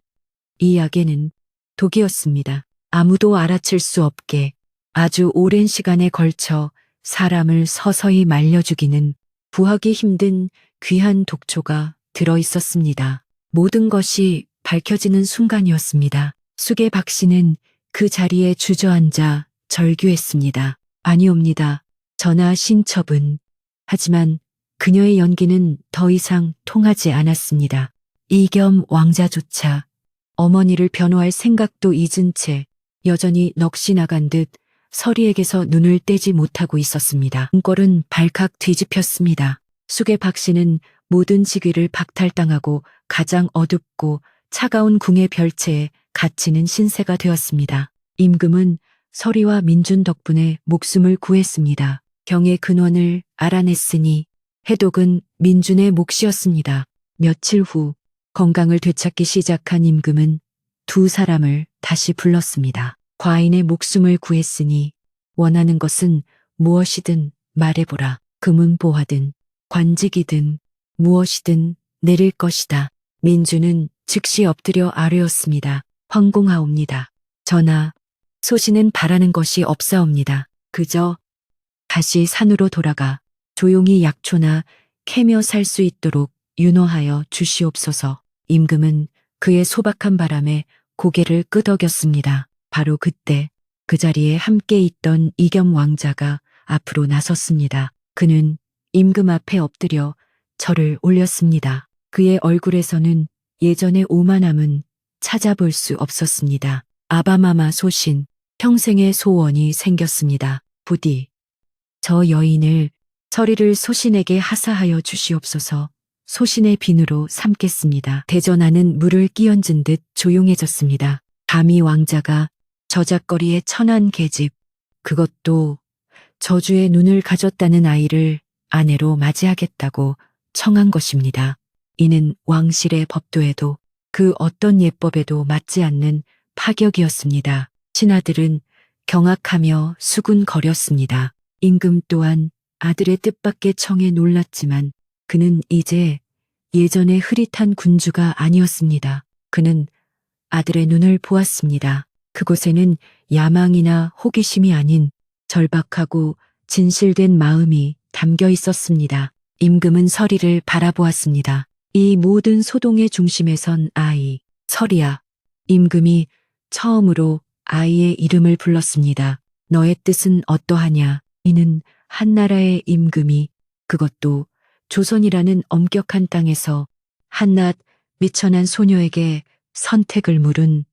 이 약에는 독이었습니다. 아무도 알아챌 수 없게 아주 오랜 시간에 걸쳐 사람을 서서히 말려 죽이는 구하기 힘든 귀한 독초가 들어 있었습니다. 모든 것이 밝혀지는 순간이었습니다. 숙의 박씨는 그 자리에 주저앉아 절규했습니다. 아니옵니다. 전하 신첩은. 하지만 그녀의 연기는 더 이상 통하지 않았습니다. 이겸 왕자조차 어머니를 변호할 생각도 잊은 채 여전히 넋이 나간 듯 서리에게서 눈을 떼지 못하고 있었습니다. 궁궐은 발칵 뒤집혔습니다. 숙의 박씨는 모든 직위를 박탈당하고 가장 어둡고 차가운 궁의 별채에 갇히는 신세가 되었습니다. 임금은 서리와 민준 덕분에 목숨을 구했습니다. 경의 근원을 알아냈으니 해독은 민준의 몫이었습니다. 며칠 후 건강을 되찾기 시작한 임금은 두 사람을 다시 불렀습니다. 과인의 목숨을 구했으니 원하는 것은 무엇이든 말해보라. 금은 보화든 관직이든 무엇이든 내릴 것이다. 민준은 즉시 엎드려 아뢰었습니다. 황공하옵니다. 전하, 소신은 바라는 것이 없사옵니다. 그저 다시 산으로 돌아가 조용히 약초나 캐며 살 수 있도록 윤호하여 주시옵소서. 임금은 그의 소박한 바람에 고개를 끄덕였습니다. 바로 그때 그 자리에 함께 있던 이겸 왕자가 앞으로 나섰습니다. 그는 임금 앞에 엎드려 절을 올렸습니다. 그의 얼굴에서는 예전의 오만함은 찾아볼 수 없었습니다. 아바마마 소신, 평생의 소원이 생겼습니다. 부디 저 여인을 서리를 소신에게 하사하여 주시옵소서. 소신의 비누로 삼겠습니다. 대전하는 물을 끼얹은 듯 조용해졌습니다. 감히 왕자가 저작거리의 천한 계집, 그것도 저주의 눈을 가졌다는 아이를 아내로 맞이하겠다고 청한 것입니다. 이는 왕실의 법도에도 그 어떤 예법에도 맞지 않는 파격이었습니다. 신하들은 경악하며 수군거렸습니다. 임금 또한 아들의 뜻밖의 청에 놀랐지만 그는 이제 예전의 흐릿한 군주가 아니었습니다. 그는 아들의 눈을 보았습니다. 그곳에는 야망이나 호기심이 아닌 절박하고 진실된 마음이 담겨 있었습니다. 임금은 서리를 바라보았습니다. 이 모든 소동의 중심에 선 아이, 서리야. 임금이 처음으로 아이의 이름을 불렀습니다. 너의 뜻은 어떠하냐? 이는 한나라의 임금이, 그것도 조선이라는 엄격한 땅에서 한낱 미천한 소녀에게 선택을 물은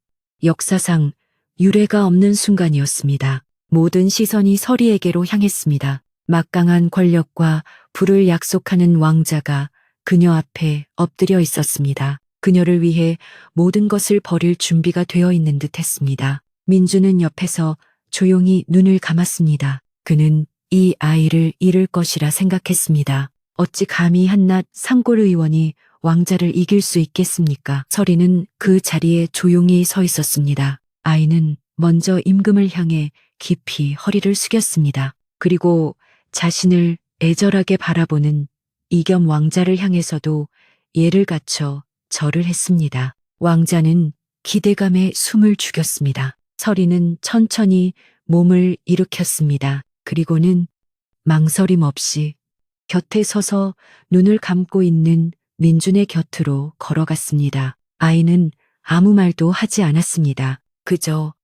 역사상 유례가 없는 순간이었습니다. 모든 시선이 서리에게로 향했습니다. 막강한 권력과 부를 약속하는 왕자가 그녀 앞에 엎드려 있었습니다. 그녀를 위해 모든 것을 버릴 준비가 되어 있는 듯 했습니다. 민주는 옆에서 조용히 눈을 감았습니다. 그는 이 아이를 잃을 것이라 생각했습니다. 어찌 감히 한낱 상골 의원이 왕자를 이길 수 있겠습니까? 서리는 그 자리에 조용히 서 있었습니다. 아이는 먼저 임금을 향해 깊이 허리를 숙였습니다. 그리고 자신을 애절하게 바라보는 이겸 왕자를 향해서도 예를 갖춰 절을 했습니다. 왕자는 기대감에 숨을 죽였습니다. 서리는 천천히 몸을 일으켰습니다. 그리고는 망설임 없이 곁에 서서 눈을 감고 있는 민준의 곁으로 걸어갔습니다. 아이는 아무 말도 하지 않았습니다. 그저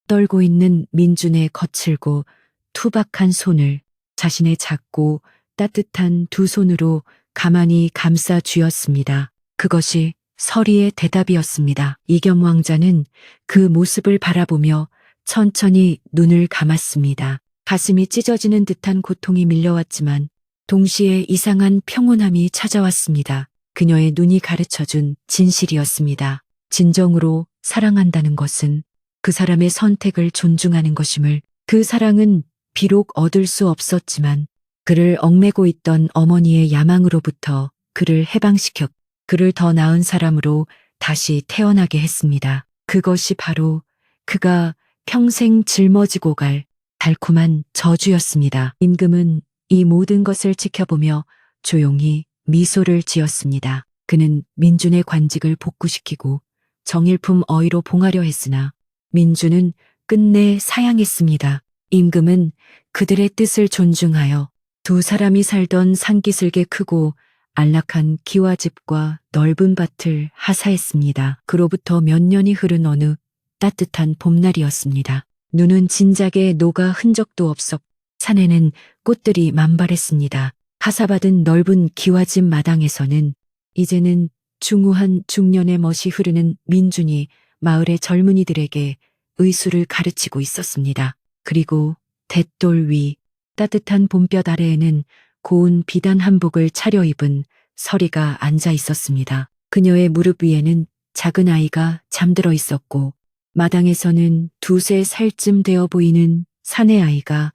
떨고 있는 민준의 거칠고 투박한 손을 자신의 작고 따뜻한 두 손으로 가만히 감싸 쥐었습니다. 그것이 서리의 대답이었습니다. 이겸 왕자는 그 모습을 바라보며 천천히 눈을 감았습니다. 가슴이 찢어지는 듯한 고통이 밀려왔지만 동시에 이상한 평온함이 찾아왔습니다. 그녀의 눈이 가르쳐준 진실이었습니다. 진정으로 사랑한다는 것은 그 사람의 선택을 존중하는 것임을, 그 사랑은 비록 얻을 수 없었지만 그를 얽매고 있던 어머니의 야망으로부터 그를 해방시켰, 그를 더 나은 사람으로 다시 태어나게 했습니다. 그것이 바로 그가 평생 짊어지고 갈 달콤한 저주였습니다. 임금은 이 모든 것을 지켜보며 조용히 미소를 지었습니다. 그는 민준의 관직을 복구시키고 정일품 어의로 봉하려 했으나 민준은 끝내 사양했습니다. 임금은 그들의 뜻을 존중하여 두 사람이 살던 산기슭의 크고 안락한 기와집과 넓은 밭을 하사했습니다. 그로부터 몇 년이 흐른 어느 따뜻한 봄날이었습니다. 눈은 진작에 녹아 흔적도 없었, 산에는 꽃들이 만발했습니다. 하사받은 넓은 기와집 마당에서는 이제는 중후한 중년의 멋이 흐르는 민준이 마을의 젊은이들에게 의술을 가르치고 있었습니다. 그리고 돛돌 위 따뜻한 봄볕 아래에는 고운 비단 한복을 차려입은 서리가 앉아 있었습니다. 그녀의 무릎 위에는 작은 아이가 잠들어 있었고 마당에서는 두세 살쯤 되어 보이는 사내 아이가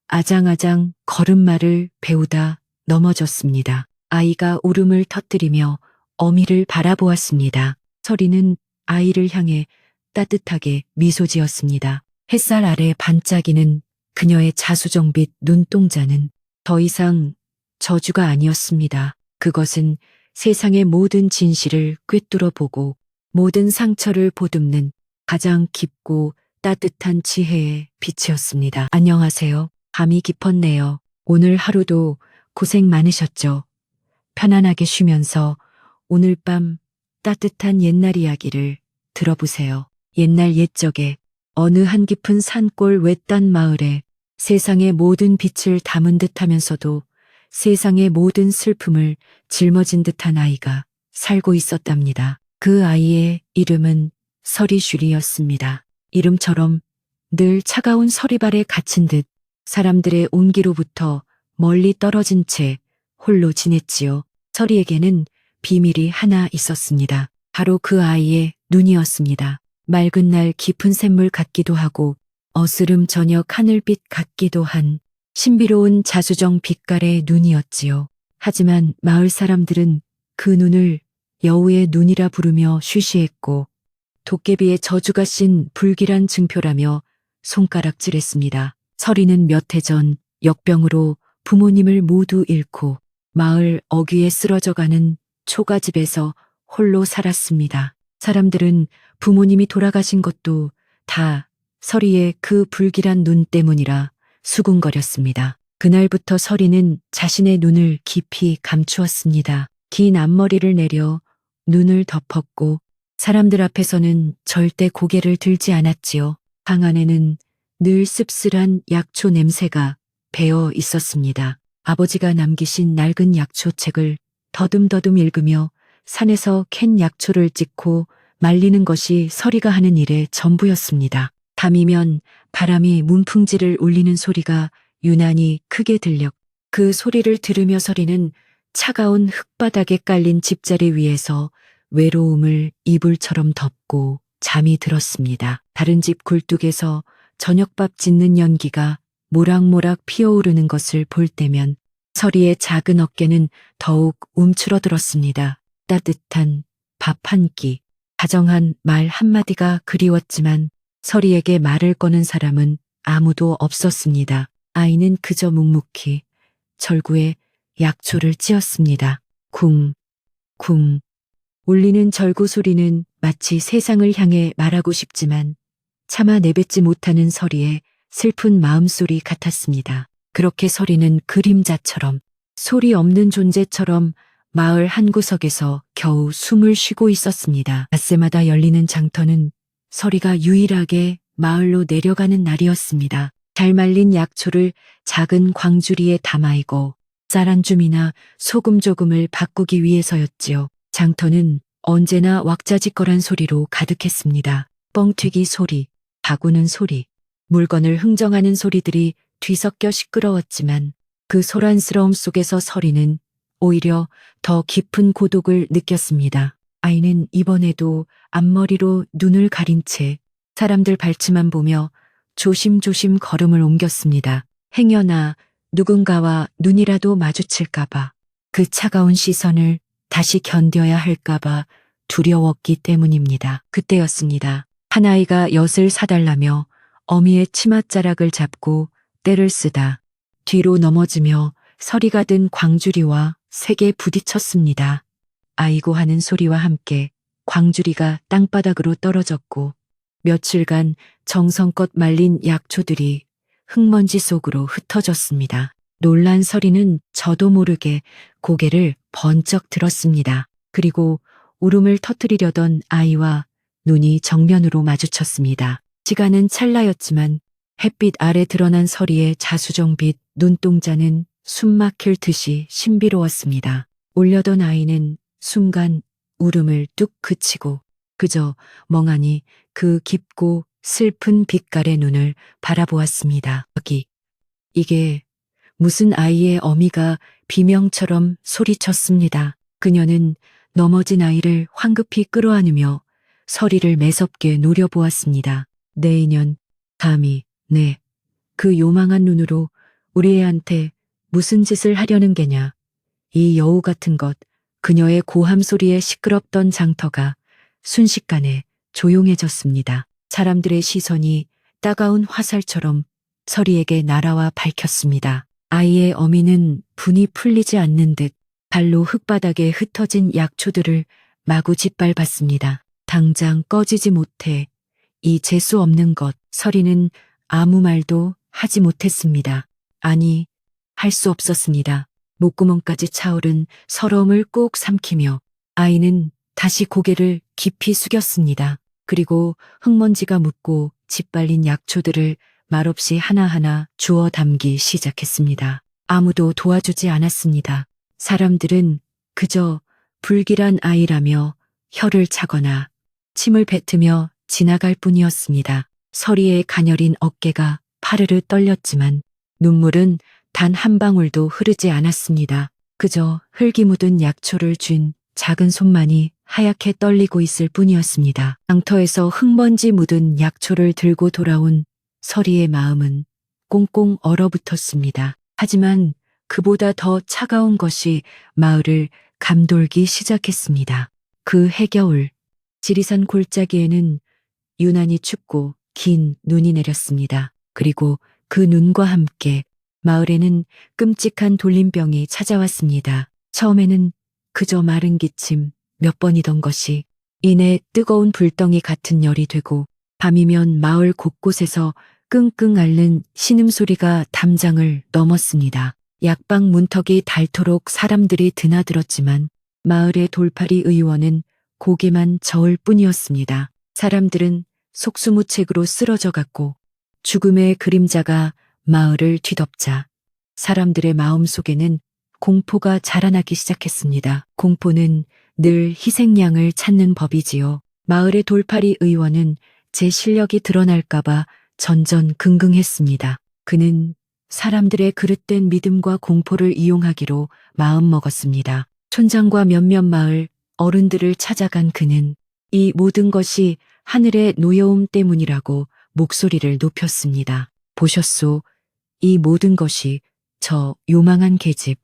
아장아장 걸음마를 배우다 넘어졌습니다. 아이가 울음을 터뜨리며 어미를 바라보았습니다. 서리는 아이를 향해 따뜻하게 미소 지었습니다. 햇살 아래 반짝이는 그녀의 자수정빛 눈동자는 더 이상 저주가 아니었습니다. 그것은 세상의 모든 진실을 꿰뚫어 보고 모든 상처를 보듬는 가장 깊고 따뜻한 지혜의 빛이었습니다. 안녕하세요. 밤이 깊었네요. 오늘 하루도 고생 많으셨죠? 편안하게 쉬면서 오늘 밤 따뜻한 옛날 이야기를 들어보세요. 옛날 옛적에 어느 한 깊은 산골 외딴 마을에 세상의 모든 빛을 담은 듯하면서도 세상의 모든 슬픔을 짊어진 듯한 아이가 살고 있었답니다. 그 아이의 이름은 서리슈리였습니다. 이름처럼 늘 차가운 서리발에 갇힌 듯 사람들의 온기로부터 멀리 떨어진 채 홀로 지냈지요. 서리에게는 비밀이 하나 있었습니다. 바로 그 아이의 눈이었습니다. 맑은 날 깊은 샘물 같기도 하고 어스름 저녁 하늘빛 같기도 한 신비로운 자수정 빛깔의 눈이었지요. 하지만 마을 사람들은 그 눈을 여우의 눈이라 부르며 쉬쉬했고 도깨비의 저주가 씬 불길한 증표라며 손가락질했습니다. 서리는 몇 해 전 역병으로 부모님을 모두 잃고 마을 어귀에 쓰러져가는 초가집에서 홀로 살았습니다. 사람들은 부모님이 돌아가신 것도 다 서리의 그 불길한 눈 때문이라 수군거렸습니다. 그날부터 서리는 자신의 눈을 깊이 감추었습니다. 긴 앞머리를 내려 눈을 덮었고 사람들 앞에서는 절대 고개를 들지 않았지요. 방 안에는 늘 씁쓸한 약초 냄새가 배어 있었습니다. 아버지가 남기신 낡은 약초책을 더듬더듬 읽으며 산에서 캔 약초를 찍고 말리는 것이 서리가 하는 일의 전부였습니다. 밤이면 바람이 문풍지를 울리는 소리가 유난히 크게 들려 그 소리를 들으며 서리는 차가운 흙바닥에 깔린 집자리 위에서 외로움을 이불처럼 덮고 잠이 들었습니다. 다른 집 굴뚝에서 저녁밥 짓는 연기가 모락모락 피어오르는 것을 볼 때면 서리의 작은 어깨는 더욱 움츠러들었습니다. 따뜻한 밥 한 끼, 다정한 말 한마디가 그리웠지만 서리에게 말을 거는 사람은 아무도 없었습니다. 아이는 그저 묵묵히 절구에 약초를 찧었습니다. 쿵, 쿵. 울리는 절구 소리는 마치 세상을 향해 말하고 싶지만 차마 내뱉지 못하는 서리의 슬픈 마음소리 같았습니다. 그렇게 서리는 그림자처럼 소리 없는 존재처럼 마을 한 구석에서 겨우 숨을 쉬고 있었습니다. 닷새마다 열리는 장터는 서리가 유일하게 마을로 내려가는 날이었습니다. 잘 말린 약초를 작은 광주리에 담아이고 쌀 한 줌이나 소금 조금을 바꾸기 위해서였지요. 장터는 언제나 왁자지껄한 소리로 가득했습니다. 뻥튀기 소리, 바구는 소리, 물건을 흥정하는 소리들이 뒤섞여 시끄러웠지만 그 소란스러움 속에서 서리는 오히려 더 깊은 고독을 느꼈습니다. 아이는 이번에도 앞머리로 눈을 가린 채 사람들 발치만 보며 조심조심 걸음을 옮겼습니다. 행여나 누군가와 눈이라도 마주칠까봐, 그 차가운 시선을 다시 견뎌야 할까봐 두려웠기 때문입니다. 그때였습니다. 한 아이가 엿을 사달라며 어미의 치맛자락을 잡고 떼를 쓰다 뒤로 넘어지며 서리가 든 광주리와 세게 부딪혔습니다. 아이고 하는 소리와 함께 광주리가 땅바닥으로 떨어졌고 며칠간 정성껏 말린 약초들이 흙먼지 속으로 흩어졌습니다. 놀란 서리는 저도 모르게 고개를 번쩍 들었습니다. 그리고 울음을 터뜨리려던 아이와 눈이 정면으로 마주쳤습니다. 시간은 찰나였지만 햇빛 아래 드러난 서리의 자수정빛 눈동자는 숨막힐 듯이 신비로웠습니다. 울려던 아이는 순간 울음을 뚝 그치고 그저 멍하니 그 깊고 슬픈 빛깔의 눈을 바라보았습니다. 이게 무슨 아이의 어미가 비명처럼 소리쳤습니다. 그녀는 넘어진 아이를 황급히 끌어안으며 서리를 매섭게 노려보았습니다. 내 인연, 감히 그 요망한 눈으로 우리 애한테 무슨 짓을 하려는 게냐. 이 여우 같은 것. 그녀의 고함 소리에 시끄럽던 장터가 순식간에 조용해졌습니다. 사람들의 시선이 따가운 화살처럼 서리에게 날아와 밝혔습니다. 아이의 어미는 분이 풀리지 않는 듯 발로 흙바닥에 흩어진 약초들을 마구 짓밟았습니다. 당장 꺼지지 못해 이 재수 없는 것. 서리는 아무 말도 하지 못했습니다. 아니, 할 수 없었습니다. 목구멍까지 차오른 서러움을 꼭 삼키며 아이는 다시 고개를 깊이 숙였습니다. 그리고 흙먼지가 묻고 짓발린 약초들을 말없이 하나하나 주워 담기 시작했습니다. 아무도 도와주지 않았습니다. 사람들은 그저 불길한 아이라며 혀를 차거나 침을 뱉으며 지나갈 뿐이었습니다. 서리의 가녀린 어깨가 파르르 떨렸지만 눈물은 단 한 방울도 흐르지 않았습니다. 그저 흙이 묻은 약초를 쥔 작은 손만이 하얗게 떨리고 있을 뿐이었습니다. 장터에서 흙먼지 묻은 약초를 들고 돌아온 서리의 마음은 꽁꽁 얼어붙었습니다. 하지만 그보다 더 차가운 것이 마을을 감돌기 시작했습니다. 그 해겨울, 지리산 골짜기에는 유난히 춥고 긴 눈이 내렸습니다. 그리고 그 눈과 함께 마을에는 끔찍한 돌림병이 찾아왔습니다. 처음에는 그저 마른 기침 몇 번이던 것이 이내 뜨거운 불덩이 같은 열이 되고 밤이면 마을 곳곳에서 끙끙 앓는 신음소리가 담장을 넘었습니다. 약방 문턱이 닳도록 사람들이 드나들었지만 마을의 돌팔이 의원은 고개만 저을 뿐이었습니다. 사람들은 속수무책으로 쓰러져 갔고 죽음의 그림자가 마을을 뒤덮자 사람들의 마음속에는 공포가 자라나기 시작했습니다. 공포는 늘 희생양을 찾는 법이지요. 마을의 돌팔이 의원은 제 실력이 드러날까봐 전전긍긍했습니다. 그는 사람들의 그릇된 믿음과 공포를 이용하기로 마음먹었습니다. 촌장과 몇몇 마을 어른들을 찾아간 그는 이 모든 것이 하늘의 노여움 때문이라고 목소리를 높였습니다. 보셨소, 이 모든 것이 저 요망한 계집,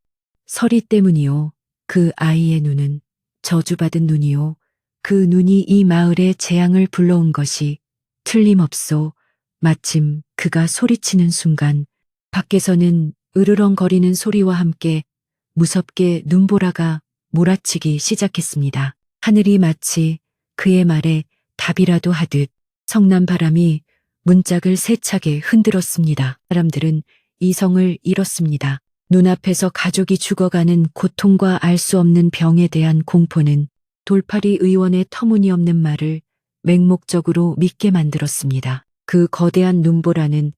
서리 때문이요. 그 아이의 눈은 저주받은 눈이요. 그 눈이 이 마을에 재앙을 불러온 것이 틀림없소. 마침 그가 소리치는 순간 밖에서는 으르렁거리는 소리와 함께 무섭게 눈보라가 몰아치기 시작했습니다. 하늘이 마치 그의 말에 답이라도 하듯 성난 바람이 문짝을 세차게 흔들었습니다. 사람들은 이성을 잃었습니다. 눈앞에서 가족이 죽어가는 고통과 알 수 없는 병에 대한 공포는 돌팔이 의원의 터무니없는 말을 맹목적으로 믿게 만들었습니다. 그 거대한 눈보라는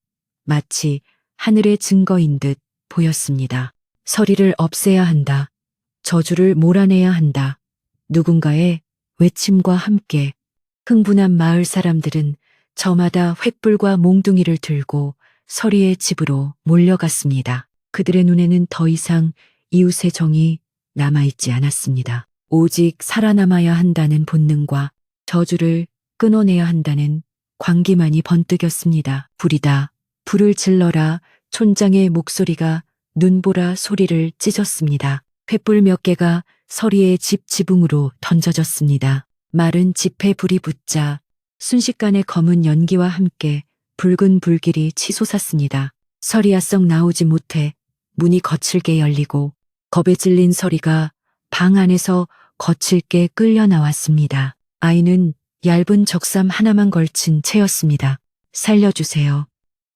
마치 하늘의 증거인 듯 보였습니다. 서리를 없애야 한다. 저주를 몰아내야 한다. 누군가의 외침과 함께 흥분한 마을 사람들은 저마다 횃불과 몽둥이를 들고 서리의 집으로 몰려갔습니다. 그들의 눈에는 더 이상 이웃의 정이 남아있지 않았습니다. 오직 살아남아야 한다는 본능과 저주를 끊어내야 한다는 광기만이 번뜩였습니다. 불이다. 불을 질러라. 촌장의 목소리가 눈보라 소리를 찢었습니다. 횃불 몇 개가 서리의 집 지붕으로 던져졌습니다. 마른 집에 불이 붙자 순식간에 검은 연기와 함께 붉은 불길이 치솟았습니다. 서리야 썩 나오지 못해 문이 거칠게 열리고 겁에 질린 서리가 방 안에서 거칠게 끌려 나왔습니다. 아이는 얇은 적삼 하나만 걸친 채였습니다. 살려주세요.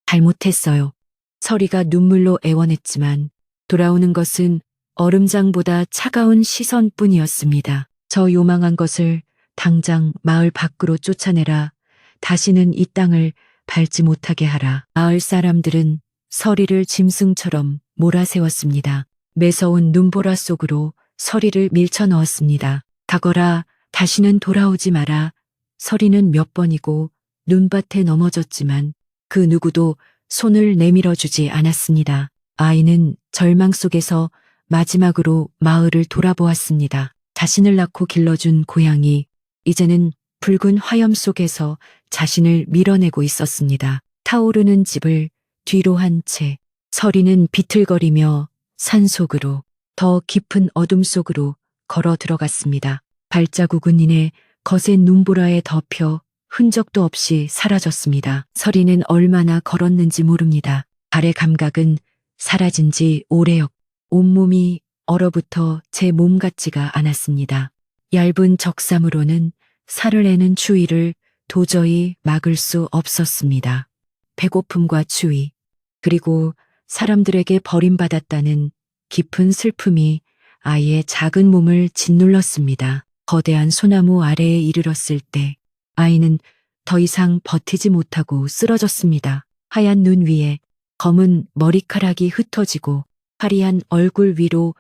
잘못했어요. 서리가 눈물로 애원했지만 돌아오는 것은 얼음장보다 차가운 시선뿐이었습니다. 저 요망한 것을 당장 마을 밖으로 쫓아내라. 다시는 이 땅을 밟지 못하게 하라. 마을 사람들은 서리를 짐승처럼 몰아세웠습니다. 매서운 눈보라 속으로 서리를 밀쳐 넣었습니다. 가거라. 다시는 돌아오지 마라. 서리는 몇 번이고 눈밭에 넘어졌지만 그 누구도 손을 내밀어 주지 않았습니다. 아이는 절망 속에서 마지막으로 마을을 돌아보았습니다. 자신을 낳고 길러준 고향이 이제는 붉은 화염 속에서 자신을 밀어내고 있었습니다. 타오르는 집을 뒤로 한 채 서리는 비틀거리며 산속으로 더 깊은 어둠 속으로 걸어 들어갔습니다. 발자국은 이내 거센 눈보라에 덮여 흔적도 없이 사라졌습니다. 서리는 얼마나 걸었는지 모릅니다. 발의 감각은 사라진 지 오래였고 온몸이 얼어붙어 제 몸 같지가 않았습니다. 얇은 적삼으로는 살을 내는 추위를 도저히 막을 수 없었습니다. 배고픔과 추위, 그리고 사람들에게 버림받았다는 깊은 슬픔이 아이의 작은 몸을 짓눌렀습니다. 거대한 소나무 아래에 이르렀을 때 아이는 더 이상 버티지 못하고 쓰러졌습니다. 하얀 눈 위에 검은 머리카락이 흩어지고 화려한 얼굴 위로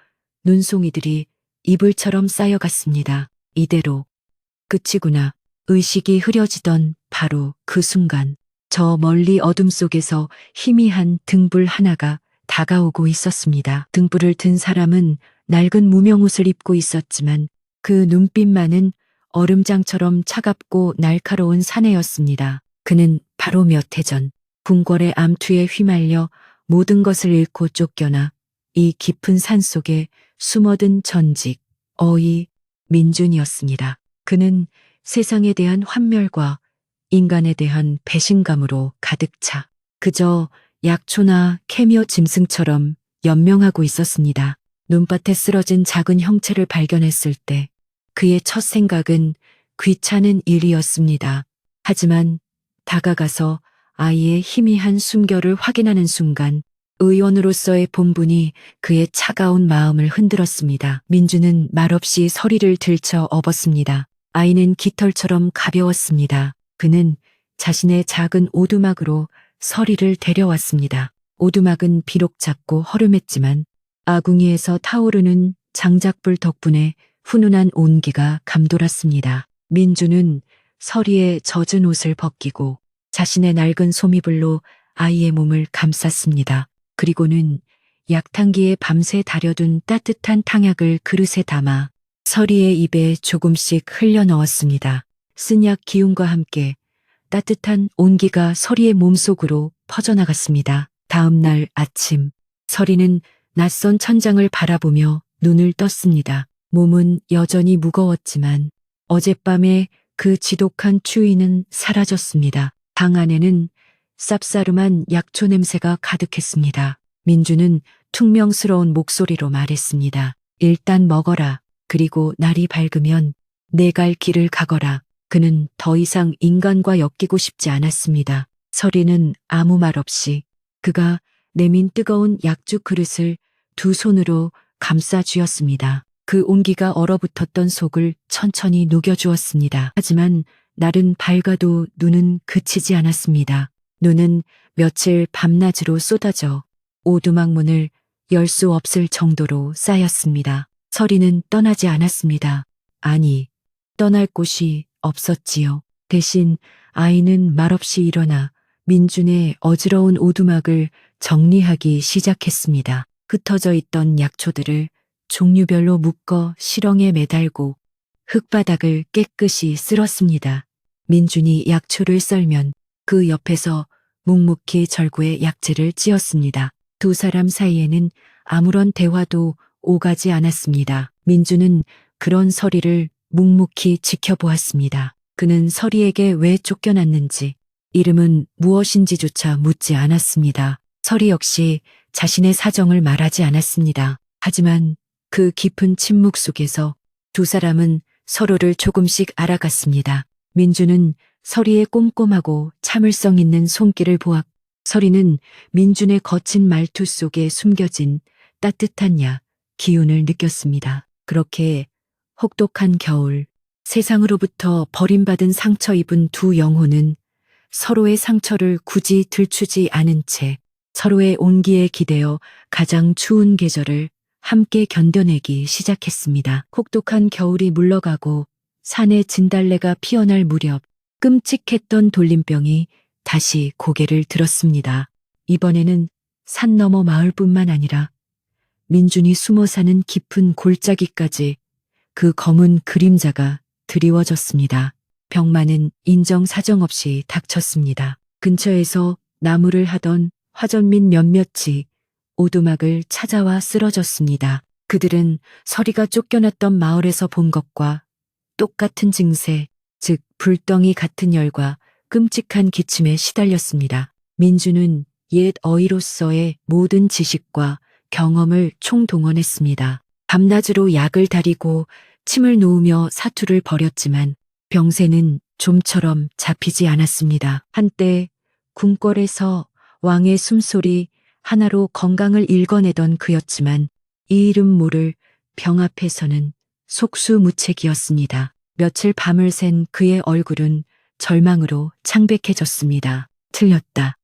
눈송이들이 이불처럼 쌓여갔습니다. 이대로 끝이구나. 의식이 흐려지던 바로 그 순간 저 멀리 어둠 속에서 희미한 등불 하나가 다가오고 있었습니다. 등불을 든 사람은 낡은 무명옷을 입고 있었지만 그 눈빛만은 얼음장처럼 차갑고 날카로운 사내였습니다. 그는 바로 몇 해 전 궁궐의 암투에 휘말려 모든 것을 잃고 쫓겨나 이 깊은 산 속에 숨어든 전직 어이 민준이었습니다. 그는 세상에 대한 환멸과 인간에 대한 배신감으로 가득 차 그저 약초나 캐미어 짐승처럼 연명하고 있었습니다. 눈밭에 쓰러진 작은 형체를 발견했을 때 그의 첫 생각은 귀찮은 일이었습니다. 하지만 다가가서 아이의 희미한 숨결을 확인하는 순간 의원으로서의 본분이 그의 차가운 마음을 흔들었습니다. 민주는 말없이 서리를 들쳐 업었습니다. 아이는 깃털처럼 가벼웠습니다. 그는 자신의 작은 오두막으로 서리를 데려왔습니다. 오두막은 비록 작고 허름했지만 아궁이에서 타오르는 장작불 덕분에 훈훈한 온기가 감돌았습니다. 민주는 서리에 젖은 옷을 벗기고 자신의 낡은 소미불로 아이의 몸을 감쌌습니다. 그리고는 약탕기에 밤새 달여둔 따뜻한 탕약을 그릇에 담아 서리의 입에 조금씩 흘려 넣었습니다. 쓴약 기운과 함께 따뜻한 온기가 서리의 몸속으로 퍼져나갔습니다. 다음 날 아침, 서리는 낯선 천장을 바라보며 눈을 떴습니다. 몸은 여전히 무거웠지만 어젯밤의 그 지독한 추위는 사라졌습니다. 방 안에는 쌉싸름한 약초 냄새가 가득했습니다. 민주는 퉁명스러운 목소리로 말했습니다. 일단 먹어라. 그리고 날이 밝으면 내 갈 길을 가거라. 그는 더 이상 인간과 엮이고 싶지 않았습니다. 서리는 아무 말 없이 그가 내민 뜨거운 약주 그릇을 두 손으로 감싸 쥐었습니다. 그 온기가 얼어붙었던 속을 천천히 녹여주었습니다. 하지만 날은 밝아도 눈은 그치지 않았습니다. 눈은 며칠 밤낮으로 쏟아져 오두막 문을 열 수 없을 정도로 쌓였습니다. 서리는 떠나지 않았습니다. 아니, 떠날 곳이 없었지요. 대신 아이는 말없이 일어나 민준의 어지러운 오두막을 정리하기 시작했습니다. 흩어져 있던 약초들을 종류별로 묶어 실엉에 매달고 흙바닥을 깨끗이 쓸었습니다. 민준이 약초를 썰면 그 옆에서 묵묵히 절구에 약재를 찧었습니다. 두 사람 사이에는 아무런 대화도 오가지 않았습니다. 민주는 그런 서리를 묵묵히 지켜보았습니다. 그는 서리에게 왜 쫓겨났는지, 이름은 무엇인지조차 묻지 않았습니다. 서리 역시 자신의 사정을 말하지 않았습니다. 하지만 그 깊은 침묵 속에서 두 사람은 서로를 조금씩 알아갔습니다. 민주는 서리의 꼼꼼하고 참을성 있는 손길을 보았고 서리는 민준의 거친 말투 속에 숨겨진 따뜻한 기운을 느꼈습니다. 그렇게 혹독한 겨울, 세상으로부터 버림받은 상처 입은 두 영혼은 서로의 상처를 굳이 들추지 않은 채 서로의 온기에 기대어 가장 추운 계절을 함께 견뎌내기 시작했습니다. 혹독한 겨울이 물러가고 산에 진달래가 피어날 무렵 끔찍했던 돌림병이 다시 고개를 들었습니다. 이번에는 산 너머 마을뿐만 아니라 민준이 숨어 사는 깊은 골짜기까지 그 검은 그림자가 드리워졌습니다. 병마는 인정사정 없이 닥쳤습니다. 근처에서 나무를 하던 화전민 몇몇이 오두막을 찾아와 쓰러졌습니다. 그들은 서리가 쫓겨났던 마을에서 본 것과 똑같은 증세, 즉 불덩이 같은 열과 끔찍한 기침에 시달렸습니다. 민주는 옛 어이로서의 모든 지식과 경험을 총동원했습니다. 밤낮으로 약을 다리고 침을 놓으며 사투를 벌였지만 병세는 좀처럼 잡히지 않았습니다. 한때 궁궐에서 왕의 숨소리 하나로 건강을 읽어내던 그였지만 이 이름 모를 병 앞에서는 속수무책이었습니다. 며칠 밤을 샌 그의 얼굴은 절망으로 창백해졌습니다. 틀렸다.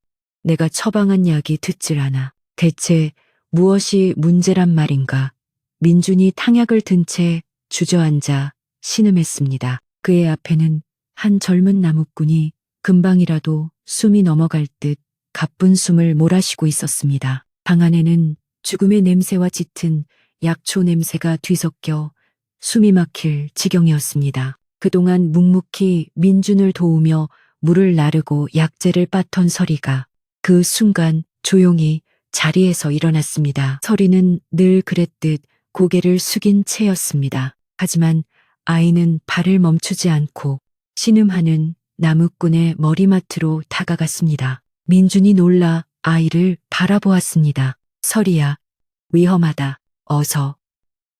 내가 처방한 약이 듣질 않아. 대체 무엇이 문제란 말인가. 민준이 탕약을 든 채 주저앉아 신음했습니다. 그의 앞에는 한 젊은 나무꾼이 금방이라도 숨이 넘어갈 듯 가쁜 숨을 몰아쉬고 있었습니다. 방 안에는 죽음의 냄새와 짙은 약초 냄새가 뒤섞여 숨이 막힐 지경이었습니다. 그동안 묵묵히 민준을 도우며 물을 나르고 약재를 빻던 서리가 그 순간 조용히 자리에서 일어났습니다. 서리는 늘 그랬듯 고개를 숙인 채였습니다. 하지만 아이는 발을 멈추지 않고 신음하는 나무꾼의 머리맡으로 다가갔습니다. 민준이 놀라 아이를 바라보았습니다. 서리야, 위험하다. 어서.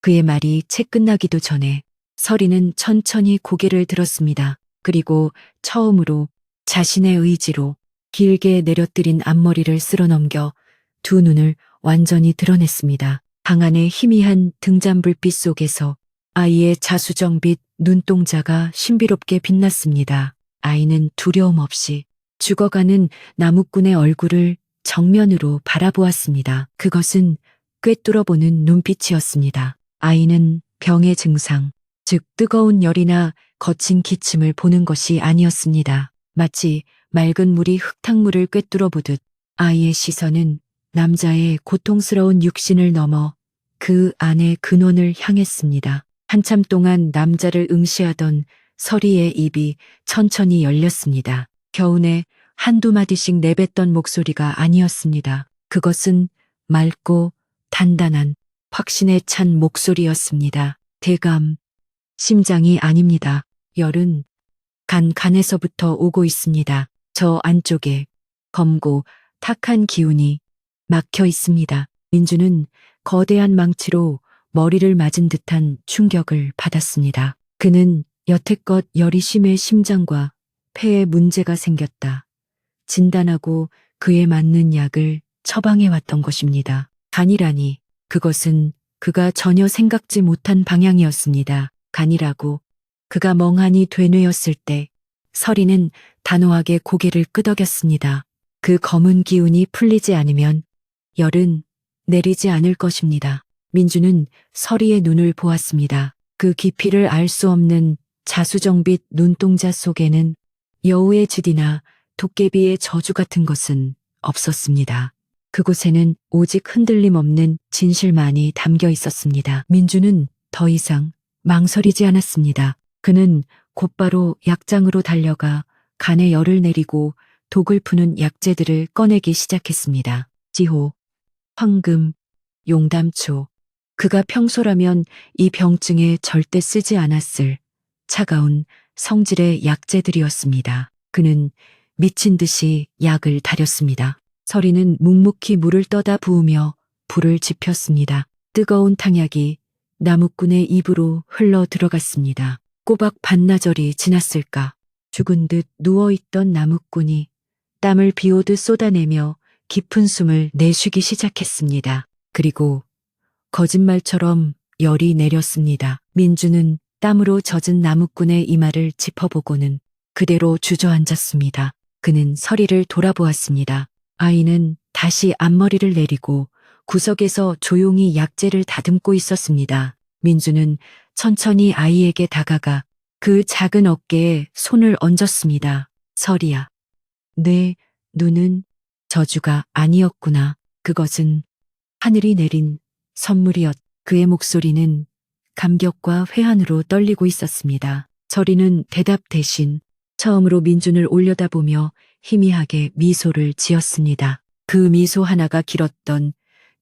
그의 말이 채 끝나기도 전에 서리는 천천히 고개를 들었습니다. 그리고 처음으로 자신의 의지로 길게 내려뜨린 앞머리를 쓸어넘겨 두 눈을 완전히 드러냈습니다. 방 안의 희미한 등잔불빛 속에서 아이의 자수정빛 눈동자가 신비롭게 빛났습니다. 아이는 두려움 없이 죽어가는 나무꾼의 얼굴을 정면으로 바라보았습니다. 그것은 꿰뚫어보는 눈빛이었습니다. 아이는 병의 증상, 즉 뜨거운 열이나 거친 기침을 보는 것이 아니었습니다. 마치 맑은 물이 흙탕물을 꿰뚫어 보듯 아이의 시선은 남자의 고통스러운 육신을 넘어 그 안의 근원을 향했습니다. 한참 동안 남자를 응시하던 서리의 입이 천천히 열렸습니다. 겨우내 한두 마디씩 내뱉던 목소리가 아니었습니다. 그것은 맑고 단단한 확신에 찬 목소리였습니다. 대감, 심장이 아닙니다. 열은 간에서부터 오고 있습니다. 저 안쪽에 검고 탁한 기운이 막혀 있습니다. 민주는 거대한 망치로 머리를 맞은 듯한 충격을 받았습니다. 그는 여태껏 열이 심해 심장과 폐에 문제가 생겼다 진단하고 그에 맞는 약을 처방해 왔던 것입니다. 간이라니, 그것은 그가 전혀 생각지 못한 방향이었습니다. 간이라고 그가 멍하니 되뇌었을 때 서리는 단호하게 고개를 끄덕였습니다. 그 검은 기운이 풀리지 않으면 열은 내리지 않을 것입니다. 민주는 서리의 눈을 보았습니다. 그 깊이를 알 수 없는 자수정빛 눈동자 속에는 여우의 짖이나 도깨비의 저주 같은 것은 없었습니다. 그곳에는 오직 흔들림 없는 진실만이 담겨 있었습니다. 민주는 더 이상 망설이지 않았습니다. 그는 곧바로 약장으로 달려가 간에 열을 내리고 독을 푸는 약재들을 꺼내기 시작했습니다. 지호, 황금, 용담초. 그가 평소라면 이 병증에 절대 쓰지 않았을 차가운 성질의 약재들이었습니다. 그는 미친 듯이 약을 다렸습니다. 서리는 묵묵히 물을 떠다 부으며 불을 지폈습니다. 뜨거운 탕약이 나무꾼의 입으로 흘러 들어갔습니다. 꼬박 반나절이 지났을까. 죽은 듯 누워있던 나무꾼이 땀을 비오듯 쏟아내며 깊은 숨을 내쉬기 시작했습니다. 그리고 거짓말처럼 열이 내렸습니다. 민주는 땀으로 젖은 나무꾼의 이마를 짚어보고는 그대로 주저앉았습니다. 그는 서리를 돌아보았습니다. 아이는 다시 앞머리를 내리고 구석에서 조용히 약재를 다듬고 있었습니다. 민주는 천천히 아이에게 다가가 그 작은 어깨에 손을 얹었습니다. 서리야, 내 눈은 저주가 아니었구나. 그것은 하늘이 내린 선물이었. 그의 목소리는 감격과 회한으로 떨리고 있었습니다. 서리는 대답 대신 처음으로 민준을 올려다보며 희미하게 미소를 지었습니다. 그 미소 하나가 길었던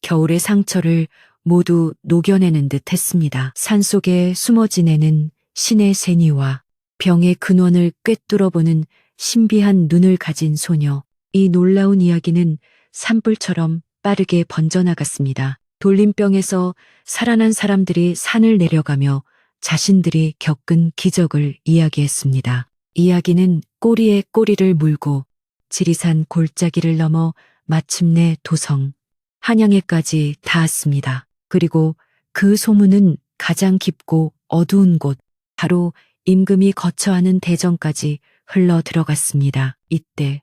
겨울의 상처를 모두 녹여내는 듯 했습니다. 산속에 숨어 지내는 신의 세니와 병의 근원을 꿰뚫어보는 신비한 눈을 가진 소녀. 이 놀라운 이야기는 산불처럼 빠르게 번져나갔습니다. 돌림병에서 살아난 사람들이 산을 내려가며 자신들이 겪은 기적을 이야기했습니다. 이야기는 꼬리에 꼬리를 물고 지리산 골짜기를 넘어 마침내 도성, 한양에까지 닿았습니다. 그리고 그 소문은 가장 깊고 어두운 곳, 바로 임금이 거처하는 대전까지 흘러 들어갔습니다. 이때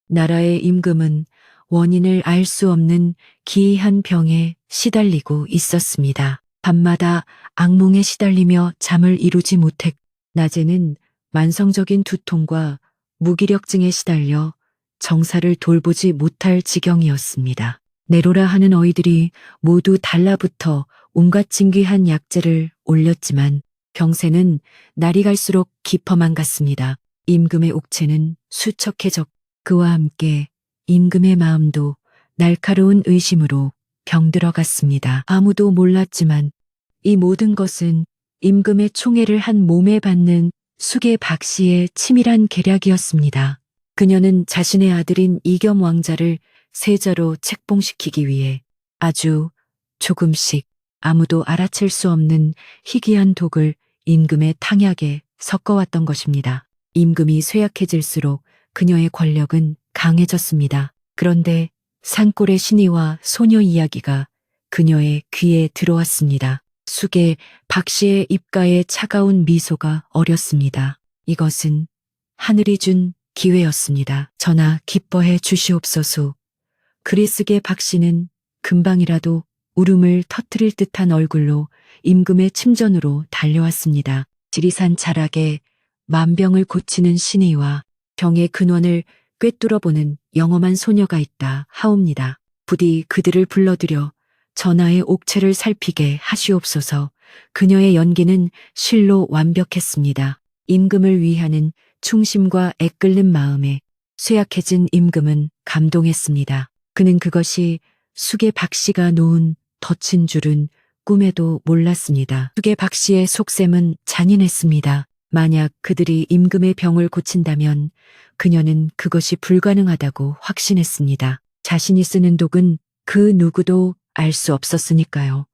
나라의 임금은 원인을 알 수 없는 기이한 병에 시달리고 있었습니다. 밤마다 악몽에 시달리며 잠을 이루지 못했고 낮에는 만성적인 두통과 무기력증에 시달려 정사를 돌보지 못할 지경이었습니다. 내로라 하는 어이들이 모두 달라붙어 온갖 진귀한 약재를 올렸지만 병세는 날이 갈수록 깊어만 갔습니다. 임금의 옥체는 수척해졌고 그와 함께 임금의 마음도 날카로운 의심으로 병들어갔습니다. 아무도 몰랐지만 이 모든 것은 임금의 총애를 한 몸에 받는 숙의 박씨의 치밀한 계략이었습니다. 그녀는 자신의 아들인 이겸 왕자를 세자로 책봉시키기 위해 아주 조금씩 아무도 알아챌 수 없는 희귀한 독을 임금의 탕약에 섞어왔던 것입니다. 임금이 쇠약해질수록 그녀의 권력은 강해졌습니다. 그런데 산골의 신이와 소녀 이야기가 그녀의 귀에 들어왔습니다. 숙의 박씨의 입가에 차가운 미소가 어렸습니다. 이것은 하늘이 준 기회였습니다. 전하 기뻐해 주시옵소서. 그리스계 박씨는 금방이라도 울음을 터뜨릴 듯한 얼굴로 임금의 침전으로 달려왔습니다. 지리산 자락에 만병을 고치는 신의와 병의 근원을 꿰뚫어보는 영험한 소녀가 있다 하옵니다. 부디 그들을 불러들여 전하의 옥체를 살피게 하시옵소서. 그녀의 연기는 실로 완벽했습니다. 임금을 위하는 충심과 애끓는 마음에 쇠약해진 임금은 감동했습니다. 그는 그것이 숙의 박씨가 놓은 덫인 줄은 꿈에도 몰랐습니다. 숙의 박씨의 속셈은 잔인했습니다. 만약 그들이 임금의 병을 고친다면 그녀는 그것이 불가능하다고 확신했습니다. 자신이 쓰는 독은 그 누구도 알 수 없었으니까요.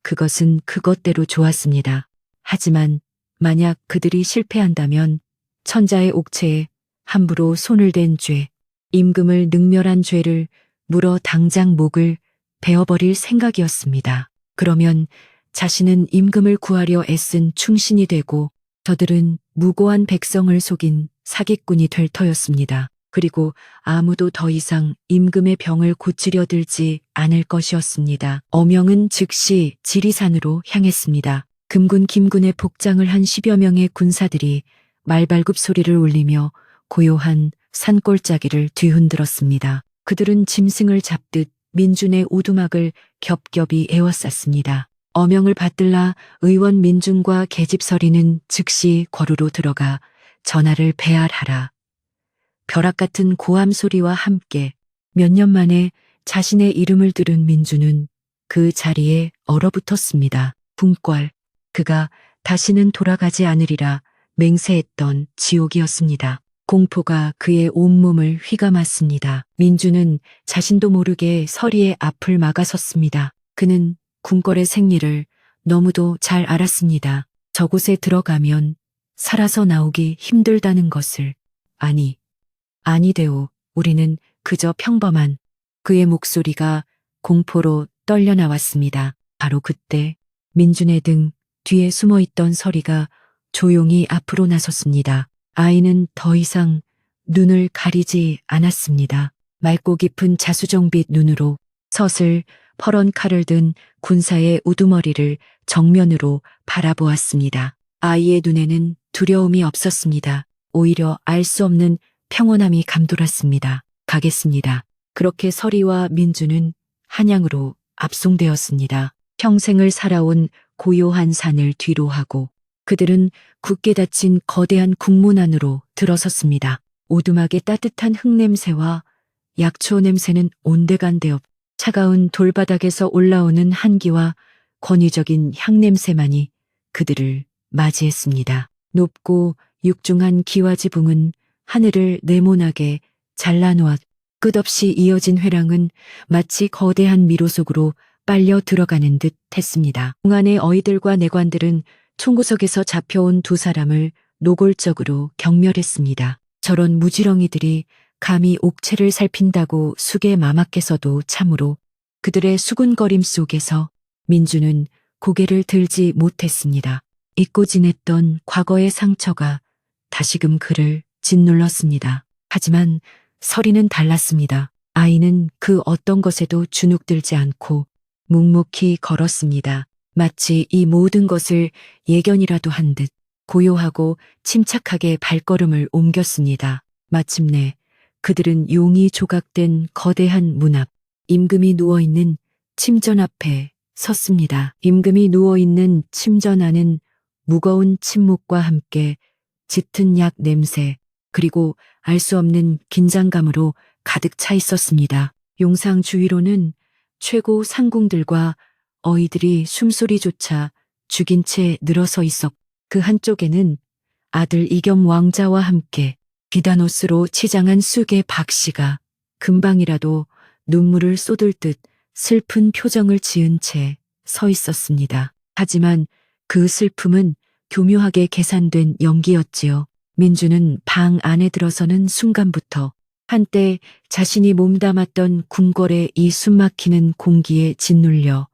그것은 그것대로 좋았습니다. 하지만 만약 그들이 실패한다면 천자의 옥체에 함부로 손을 댄 죄, 임금을 능멸한 죄를 물어 당장 목을 베어버릴 생각이었습니다. 그러면 자신은 임금을 구하려 애쓴 충신이 되고 저들은 무고한 백성을 속인 사기꾼이 될 터였습니다. 그리고 아무도 더 이상 임금의 병을 고치려 들지 않을 것이었습니다. 어명은 즉시 지리산으로 향했습니다. 금군 김군의 복장을 한 10여 명의 군사들이 말발굽 소리를 울리며 고요한 산골짜기를 뒤흔들었습니다. 그들은 짐승을 잡듯 민준의 오두막을 겹겹이 에워쌌습니다. 어명을 받들라 의원 민준과 계집서리는 즉시 궐으로 들어가 전하를 배알하라. 벼락 같은 고함 소리와 함께 몇 년 만에 자신의 이름을 들은 민준은 그 자리에 얼어붙었습니다. 궁궐, 그가 다시는 돌아가지 않으리라 맹세했던 지옥이었습니다. 공포가 그의 온몸을 휘감았습니다. 민준은 자신도 모르게 서리의 앞을 막아섰습니다. 그는 궁궐의 생리를 너무도 잘 알았습니다. 저곳에 들어가면 살아서 나오기 힘들다는 것을. 아니되오. 우리는 그저 평범한. 그의 목소리가 공포로 떨려 나왔습니다. 바로 그때 민준의 등 뒤에 숨어있던 서리가 조용히 앞으로 나섰습니다. 아이는 더 이상 눈을 가리지 않았습니다. 맑고 깊은 자수정빛 눈으로 서슬 퍼런 칼을 든 군사의 우두머리를 정면으로 바라보았습니다. 아이의 눈에는 두려움이 없었습니다. 오히려 알 수 없는 평온함이 감돌았습니다. 가겠습니다. 그렇게 서리와 민준은 한양으로 압송되었습니다. 평생을 살아온 고요한 산을 뒤로 하고 그들은 굳게 닫힌 거대한 궁문 안으로 들어섰습니다. 오두막의 따뜻한 흙냄새와 약초 냄새는 온데간데 없 차가운 돌바닥에서 올라오는 한기와 권위적인 향냄새만이 그들을 맞이했습니다. 높고 육중한 기와지붕은 하늘을 네모나게 잘라놓았 끝없이 이어진 회랑은 마치 거대한 미로 속으로 빨려 들어가는 듯 했습니다. 공안의 어이들과 내관들은 총구석에서 잡혀온 두 사람을 노골적으로 경멸했습니다. 저런 무지렁이들이 감히 옥체를 살핀다고 숙의 마마께서도 참으로 그들의 수군거림 속에서 민주는 고개를 들지 못했습니다. 잊고 지냈던 과거의 상처가 다시금 그를 짓눌렀습니다. 하지만 서리는 달랐습니다. 아이는 그 어떤 것에도 주눅들지 않고 묵묵히 걸었습니다. 마치 이 모든 것을 예견이라도 한 듯 고요하고 침착하게 발걸음을 옮겼습니다. 마침내 그들은 용이 조각된 거대한 문 앞, 임금이 누워있는 침전 앞에 섰습니다. 임금이 누워있는 침전 안은 무거운 침묵과 함께 짙은 약 냄새, 그리고 알 수 없는 긴장감으로 가득 차 있었습니다. 용상 주위로는 최고 상궁들과 어이들이 숨소리조차 죽인 채 늘어서 있었고 그 한쪽에는 아들 이겸 왕자와 함께 비단옷으로 치장한 쑥의 박씨가 금방이라도 눈물을 쏟을 듯 슬픈 표정을 지은 채 서 있었습니다. 하지만 그 슬픔은 교묘하게 계산된 연기였지요. 민주는 방 안에 들어서는 순간부터 한때 자신이 몸담았던 궁궐의 이 숨막히는 공기에 짓눌려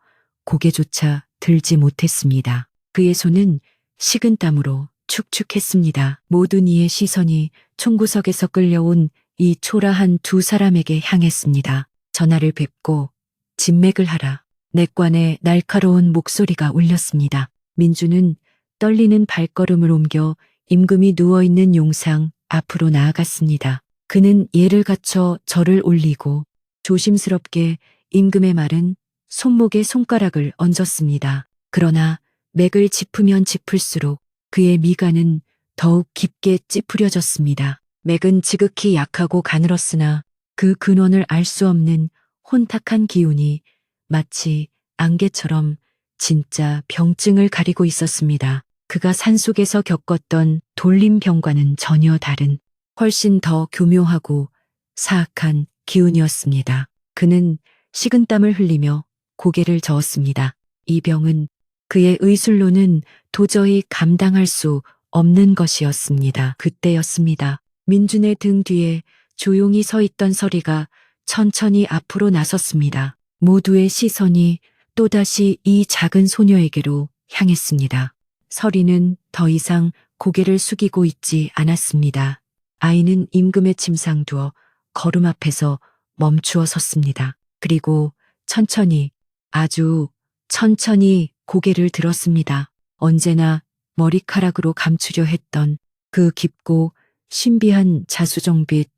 고개조차 들지 못했습니다. 그의 손은 식은땀으로 축축했습니다. 모든 이의 시선이 총구석에서 끌려온 이 초라한 두 사람에게 향했습니다. 전하를 뵙고 진맥을 하라. 내관의 날카로운 목소리가 울렸습니다. 민주는 떨리는 발걸음을 옮겨 임금이 누워있는 용상 앞으로 나아갔습니다. 그는 예를 갖춰 절을 올리고 조심스럽게 임금의 마른 손목에 손가락을 얹었습니다. 그러나 맥을 짚으면 짚을수록 그의 미간은 더욱 깊게 찌푸려졌습니다. 맥은 지극히 약하고 가늘었으나 그 근원을 알 수 없는 혼탁한 기운이 마치 안개처럼 진짜 병증을 가리고 있었습니다. 그가 산속에서 겪었던 돌림병과는 전혀 다른 훨씬 더 교묘하고 사악한 기운이었습니다. 그는 식은땀을 흘리며 고개를 저었습니다. 이 병은 그의 의술로는 도저히 감당할 수 없는 것이었습니다. 그때였습니다. 민준의 등 뒤에 조용히 서 있던 서리가 천천히 앞으로 나섰습니다. 모두의 시선이 또다시 이 작은 소녀에게로 향했습니다. 서리는 더 이상 고개를 숙이고 있지 않았습니다. 아이는 임금의 침상 두어 걸음 앞에서 멈추어 섰습니다. 그리고 천천히, 아주 천천히 고개를 들었습니다. 언제나 머리카락으로 감추려 했던 그 깊고 신비한 자수정빛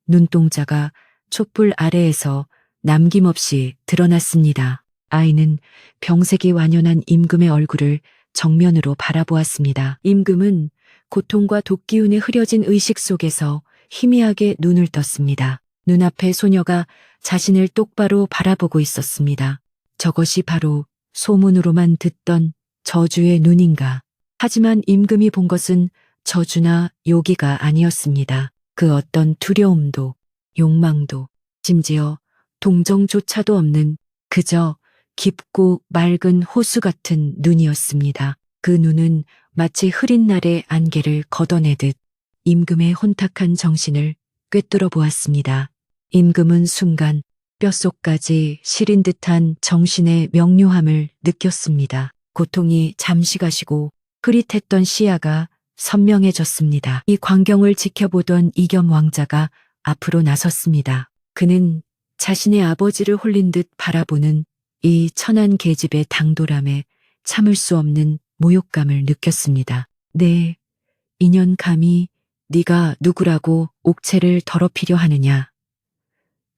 눈동자가 촛불 아래에서 남김없이 드러났습니다. 아이는 병색이 완연한 임금의 얼굴을 정면으로 바라보았습니다. 임금은 고통과 독기운에 흐려진 의식 속에서 희미하게 눈을 떴습니다. 눈앞에 소녀가 자신을 똑바로 바라보고 있었습니다. 저것이 바로 소문으로만 듣던 저주의 눈인가. 하지만 임금이 본 것은 저주나 요기가 아니었습니다. 그 어떤 두려움도 욕망도 심지어 동정조차도 없는 그저 깊고 맑은 호수 같은 눈이었습니다. 그 눈은 마치 흐린 날의 안개를 걷어내듯 임금의 혼탁한 정신을 꿰뚫어 보았습니다. 임금은 순간 뼛속까지 시린 듯한 정신의 명료함을 느꼈습니다. 고통이 잠시 가시고 흐릿했던 시야가 선명해졌습니다. 이 광경을 지켜보던 이겸 왕자가 앞으로 나섰습니다. 그는 자신의 아버지를 홀린 듯 바라보는 이 천한 계집의 당돌함에 참을 수 없는 모욕감을 느꼈습니다. 네, 인연 감히 네가 누구라고 옥체를 더럽히려 하느냐.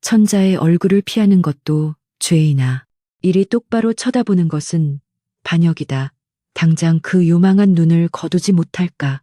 천자의 얼굴을 피하는 것도 죄이나 이리 똑바로 쳐다보는 것은 반역이다. 당장 그 요망한 눈을 거두지 못할까.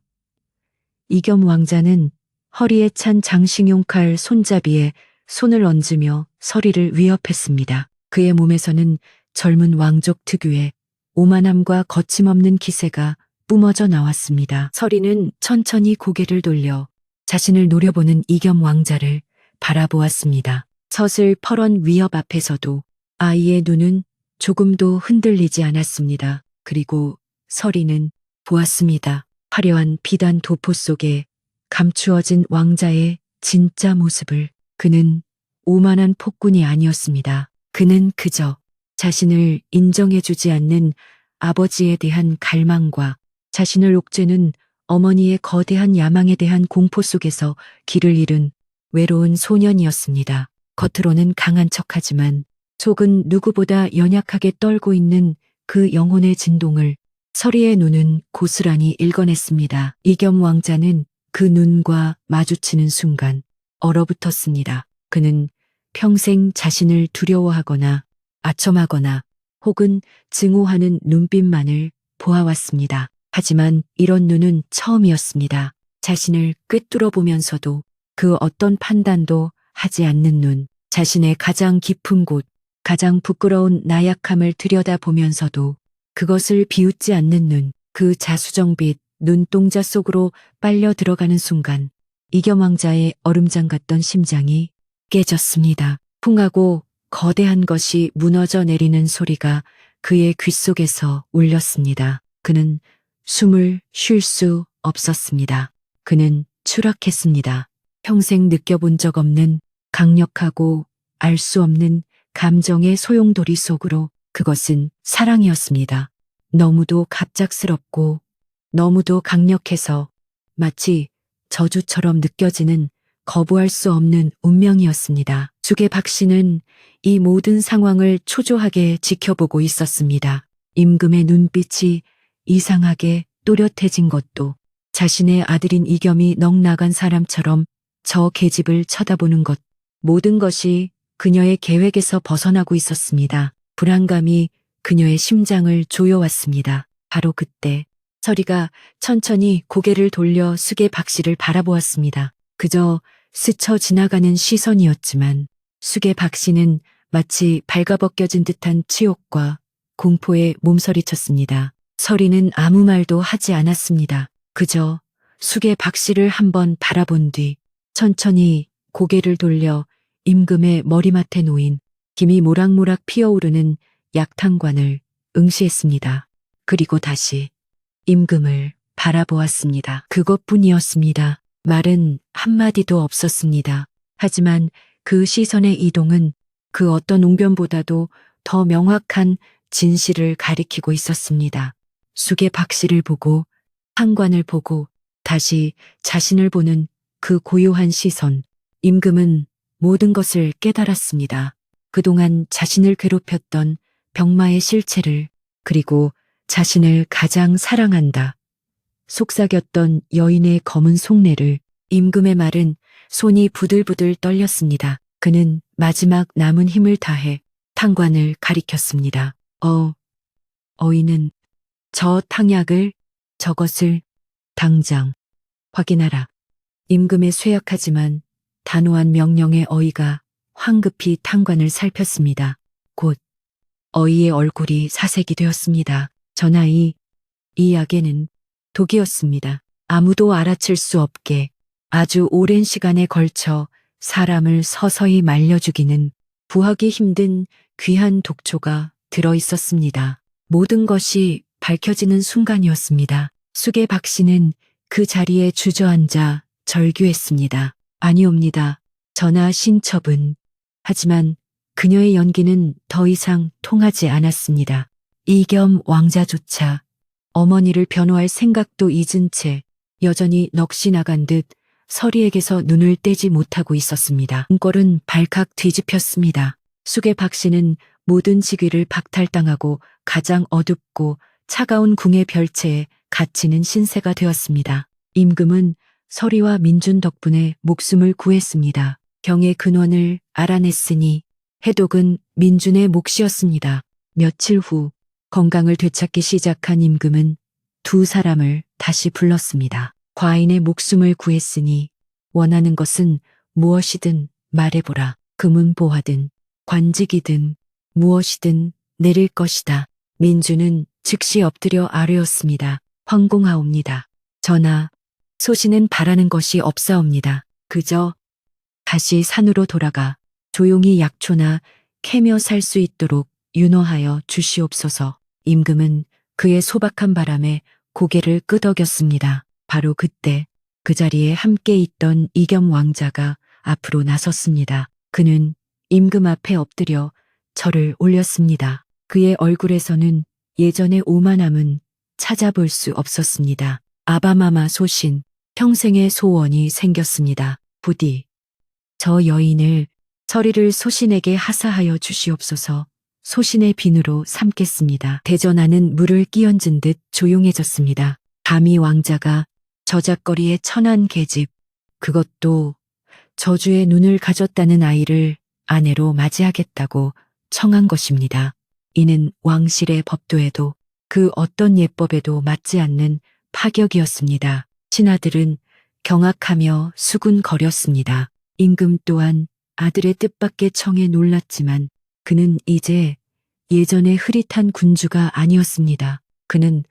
이겸 왕자는 허리에 찬 장식용 칼 손잡이에 손을 얹으며 서리를 위협했습니다. 그의 몸에서는 젊은 왕족 특유의 오만함과 거침없는 기세가 뿜어져 나왔습니다. 서리는 천천히 고개를 돌려 자신을 노려보는 이겸 왕자를 바라보았습니다. 젖을 펄언 위협 앞에서도 아이의 눈은 조금도 흔들리지 않았습니다. 그리고 서리는 보았습니다. 화려한 비단 도포 속에 감추어진 왕자의 진짜 모습을. 그는 오만한 폭군이 아니었습니다. 그는 그저 자신을 인정해주지 않는 아버지에 대한 갈망과 자신을 옥죄는 어머니의 거대한 야망에 대한 공포 속에서 길을 잃은 외로운 소년이었습니다. 겉으로는 강한 척하지만 속은 누구보다 연약하게 떨고 있는 그 영혼의 진동을 서리의 눈은 고스란히 읽어냈습니다. 이겸 왕자는 그 눈과 마주치는 순간 얼어붙었습니다. 그는 평생 자신을 두려워하거나 아첨하거나 혹은 증오하는 눈빛만을 보아왔습니다. 하지만 이런 눈은 처음이었습니다. 자신을 꿰뚫어 보면서도 그 어떤 판단도 하지 않는 눈, 자신의 가장 깊은 곳, 가장 부끄러운 나약함을 들여다보면서도 그것을 비웃지 않는 눈, 그 자수정빛 눈동자 속으로 빨려 들어가는 순간 이겸 왕자의 얼음장 같던 심장이 깨졌습니다. 풍하고 거대한 것이 무너져 내리는 소리가 그의 귓속에서 울렸습니다. 그는 숨을 쉴 수 없었습니다. 그는 추락했습니다. 평생 느껴본 적 없는 강력하고 알 수 없는 감정의 소용돌이 속으로. 그것은 사랑이었습니다. 너무도 갑작스럽고 너무도 강력해서 마치 저주처럼 느껴지는 거부할 수 없는 운명이었습니다. 숙의 박 씨는 이 모든 상황을 초조하게 지켜보고 있었습니다. 임금의 눈빛이 이상하게 또렷해진 것도, 자신의 아들인 이겸이 넋나간 사람처럼 저 계집을 쳐다보는 것, 모든 것이 그녀의 계획에서 벗어나고 있었습니다. 불안감이 그녀의 심장을 조여왔습니다. 바로 그때 서리가 천천히 고개를 돌려 숙의 박 씨를 바라보았습니다. 그저 스쳐 지나가는 시선이었지만 숙의 박 씨는 마치 발가벗겨진 듯한 치욕과 공포에 몸서리쳤습니다. 서리는 아무 말도 하지 않았습니다. 그저 숙의 박 씨를 한번 바라본 뒤 천천히 고개를 돌려 임금의 머리맡에 놓인 김이 모락모락 피어오르는 약탕관을 응시했습니다. 그리고 다시 임금을 바라보았습니다. 그것뿐이었습니다. 말은 한마디도 없었습니다. 하지만 그 시선의 이동은 그 어떤 웅변보다도 더 명확한 진실을 가리키고 있었습니다. 숙의 박 씨를 보고, 판관을 보고, 다시 자신을 보는 그 고요한 시선. 임금은 모든 것을 깨달았습니다. 그동안 자신을 괴롭혔던 병마의 실체를, 그리고 자신을 가장 사랑한다 속삭였던 여인의 검은 속내를. 임금의 말은 손이 부들부들 떨렸습니다. 그는 마지막 남은 힘을 다해 탕관을 가리켰습니다. 어이는 저 탕약을, 저것을 당장 확인하라. 임금의 쇠약하지만 단호한 명령의 어이가 황급히 탕관을 살폈습니다. 곧 어이의 얼굴이 사색이 되었습니다. 전하이, 이 약에는 독이었습니다. 아무도 알아챌 수 없게 아주 오랜 시간에 걸쳐 사람을 서서히 말려 죽이는 구하기 힘든 귀한 독초가 들어 있었습니다. 모든 것이 밝혀지는 순간이었습니다. 숙의 박 씨는 그 자리에 주저앉아 절규했습니다. 아니옵니다. 전하 신첩은. 하지만 그녀의 연기는 더 이상 통하지 않았습니다. 이겸 왕자조차 어머니를 변호할 생각도 잊은 채 여전히 넋이 나간 듯 서리에게서 눈을 떼지 못하고 있었습니다. 궁궐은 발칵 뒤집혔습니다. 숙의 박 씨는 모든 직위를 박탈당하고 가장 어둡고 차가운 궁의 별채에 갇히는 신세가 되었습니다. 임금은 서리와 민준 덕분에 목숨을 구했습니다. 경의 근원을 알아냈으니 해독은 민준의 몫이었습니다. 며칠 후 건강을 되찾기 시작한 임금은 두 사람을 다시 불렀습니다. 과인의 목숨을 구했으니 원하는 것은 무엇이든 말해보라. 금은 보화든 관직이든 무엇이든 내릴 것이다. 민준은 즉시 엎드려 아뢰었습니다. 황공하옵니다. 전하, 소신은 바라는 것이 없사옵니다. 그저 다시 산으로 돌아가 조용히 약초나 캐며 살 수 있도록 윤호하여 주시옵소서. 임금은 그의 소박한 바람에 고개를 끄덕였습니다. 바로 그때 그 자리에 함께 있던 이겸 왕자가 앞으로 나섰습니다. 그는 임금 앞에 엎드려 절을 올렸습니다. 그의 얼굴에서는 예전의 오만함은 찾아볼 수 없었습니다. 아바마마 소신, 평생의 소원이 생겼습니다. 부디 저 여인을 서리를 소신에게 하사하여 주시옵소서. 소신의 비누로 삼겠습니다. 대전하는 물을 끼얹은 듯 조용해졌습니다. 감히 왕자가 저작거리의 천한 계집, 그것도 저주의 눈을 가졌다는 아이를 아내로 맞이하겠다고 청한 것입니다. 이는 왕실의 법도에도 그 어떤 예법에도 맞지 않는 파격이었습니다. 신하들은 경악하며 수군거렸습니다. 임금 또한 아들의 뜻밖의 청에 놀랐지만 그는 이제 예전의 흐릿한 군주가 아니었습니다. 그는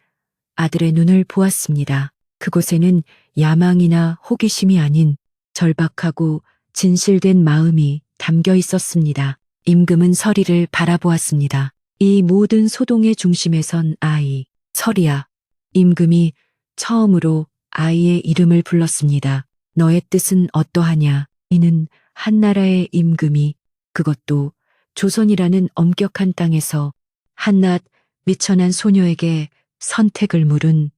아들의 눈을 보았습니다. 그곳에는 야망이나 호기심이 아닌 절박하고 진실된 마음이 담겨 있었습니다. 임금은 서리를 바라보았습니다. 이 모든 소동의 중심에 선 아이, 서리야. 임금이 처음으로 아이의 이름을 불렀습니다. 너의 뜻은 어떠하냐? 이는 한나라의 임금이, 그것도 조선이라는 엄격한 땅에서 한낱 미천한 소녀에게 선택을 물은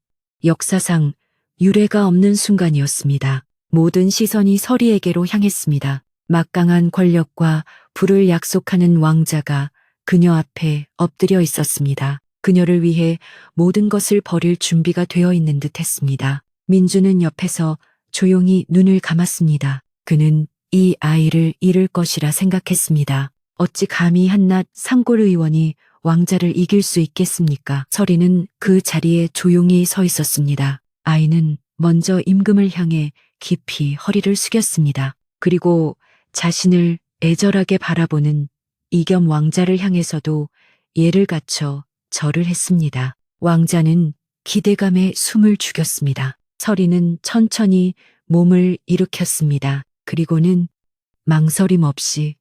역사상 유례가 없는 순간이었습니다. 모든 시선이 서리에게로 향했습니다. 막강한 권력과 부를 약속하는 왕자가 그녀 앞에 엎드려 있었습니다. 그녀를 위해 모든 것을 버릴 준비가 되어 있는 듯 했습니다. 민주는 옆에서 조용히 눈을 감았습니다. 그는 이 아이를 잃을 것이라 생각했습니다. 어찌 감히 한낱 상골 의원이 왕자를 이길 수 있겠습니까? 서리는 그 자리에 조용히 서 있었습니다. 아이는 먼저 임금을 향해 깊이 허리를 숙였습니다. 그리고 자신을 애절하게 바라보는 이겸 왕자를 향해서도 예를 갖춰 절을 했습니다. 왕자는 기대감에 숨을 죽였습니다. 서리는 천천히 몸을 일으켰습니다. 그리고는 망설임 없이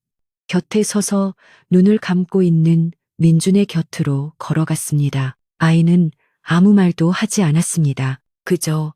곁에 서서 눈을 감고 있는 민준의 곁으로 걸어갔습니다. 아이는 아무 말도 하지 않았습니다. 그저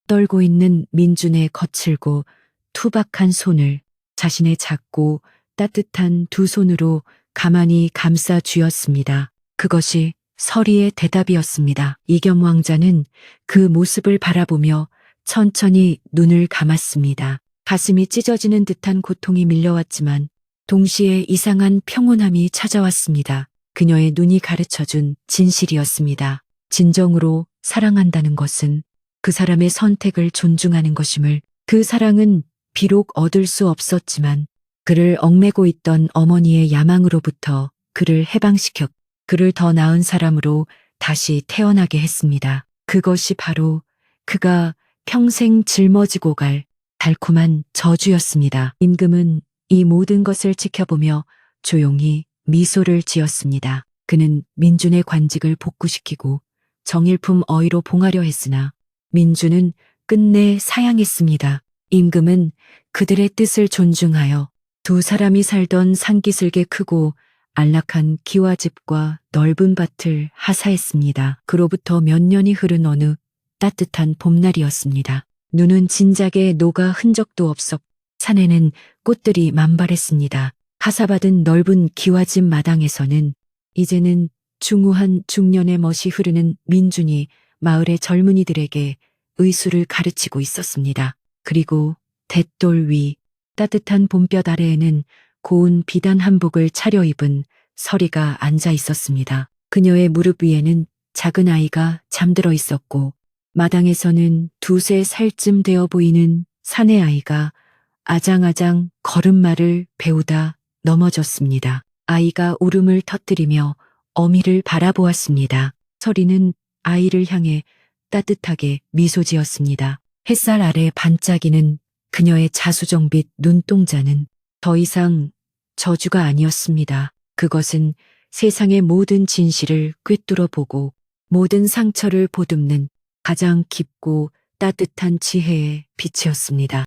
떨고 있는 민준의 거칠고 투박한 손을 자신의 작고 따뜻한 두 손으로 가만히 감싸 쥐었습니다. 그것이 서리의 대답이었습니다. 이겸 왕자는 그 모습을 바라보며 천천히 눈을 감았습니다. 가슴이 찢어지는 듯한 고통이 밀려왔지만 동시에 이상한 평온함이 찾아왔습니다. 그녀의 눈이 가르쳐준 진실이었습니다. 진정으로 사랑한다는 것은 그 사람의 선택을 존중하는 것임을, 그 사랑은 비록 얻을 수 없었지만 그를 얽매고 있던 어머니의 야망으로부터 그를 해방시켜 그를 더 나은 사람으로 다시 태어나게 했습니다. 그것이 바로 그가 평생 짊어지고 갈 달콤한 저주였습니다. 임금은 이 모든 것을 지켜보며 조용히 미소를 지었습니다. 그는 민준의 관직을 복구시키고 정일품 어의로 봉하려 했으나 민준은 끝내 사양했습니다. 임금은 그들의 뜻을 존중하여 두 사람이 살던 산기슭의 크고 안락한 기와집과 넓은 밭을 하사했습니다. 그로부터 몇 년이 흐른 어느 따뜻한 봄날이었습니다. 눈은 진작에 녹아 흔적도 없었고 산에는 꽃들이 만발했습니다. 하사받은 넓은 기와집 마당에서는 이제는 중후한 중년의 멋이 흐르는 민준이 마을의 젊은이들에게 의술을 가르치고 있었습니다. 그리고 돛돌 위 따뜻한 봄볕 아래에는 고운 비단 한복을 차려입은 서리가 앉아 있었습니다. 그녀의 무릎 위에는 작은 아이가 잠들어 있었고 마당에서는 2~3살쯤 되어 보이는 사내 아이가 아장아장 걸음마를 배우다 넘어졌습니다. 아이가 울음을 터뜨리며 어미를 바라보았습니다. 서리는 아이를 향해 따뜻하게 미소 지었습니다. 햇살 아래 반짝이는 그녀의 자수정빛 눈동자는 더 이상 저주가 아니었습니다. 그것은 세상의 모든 진실을 꿰뚫어 보고 모든 상처를 보듬는 가장 깊고 따뜻한 지혜의 빛이었습니다.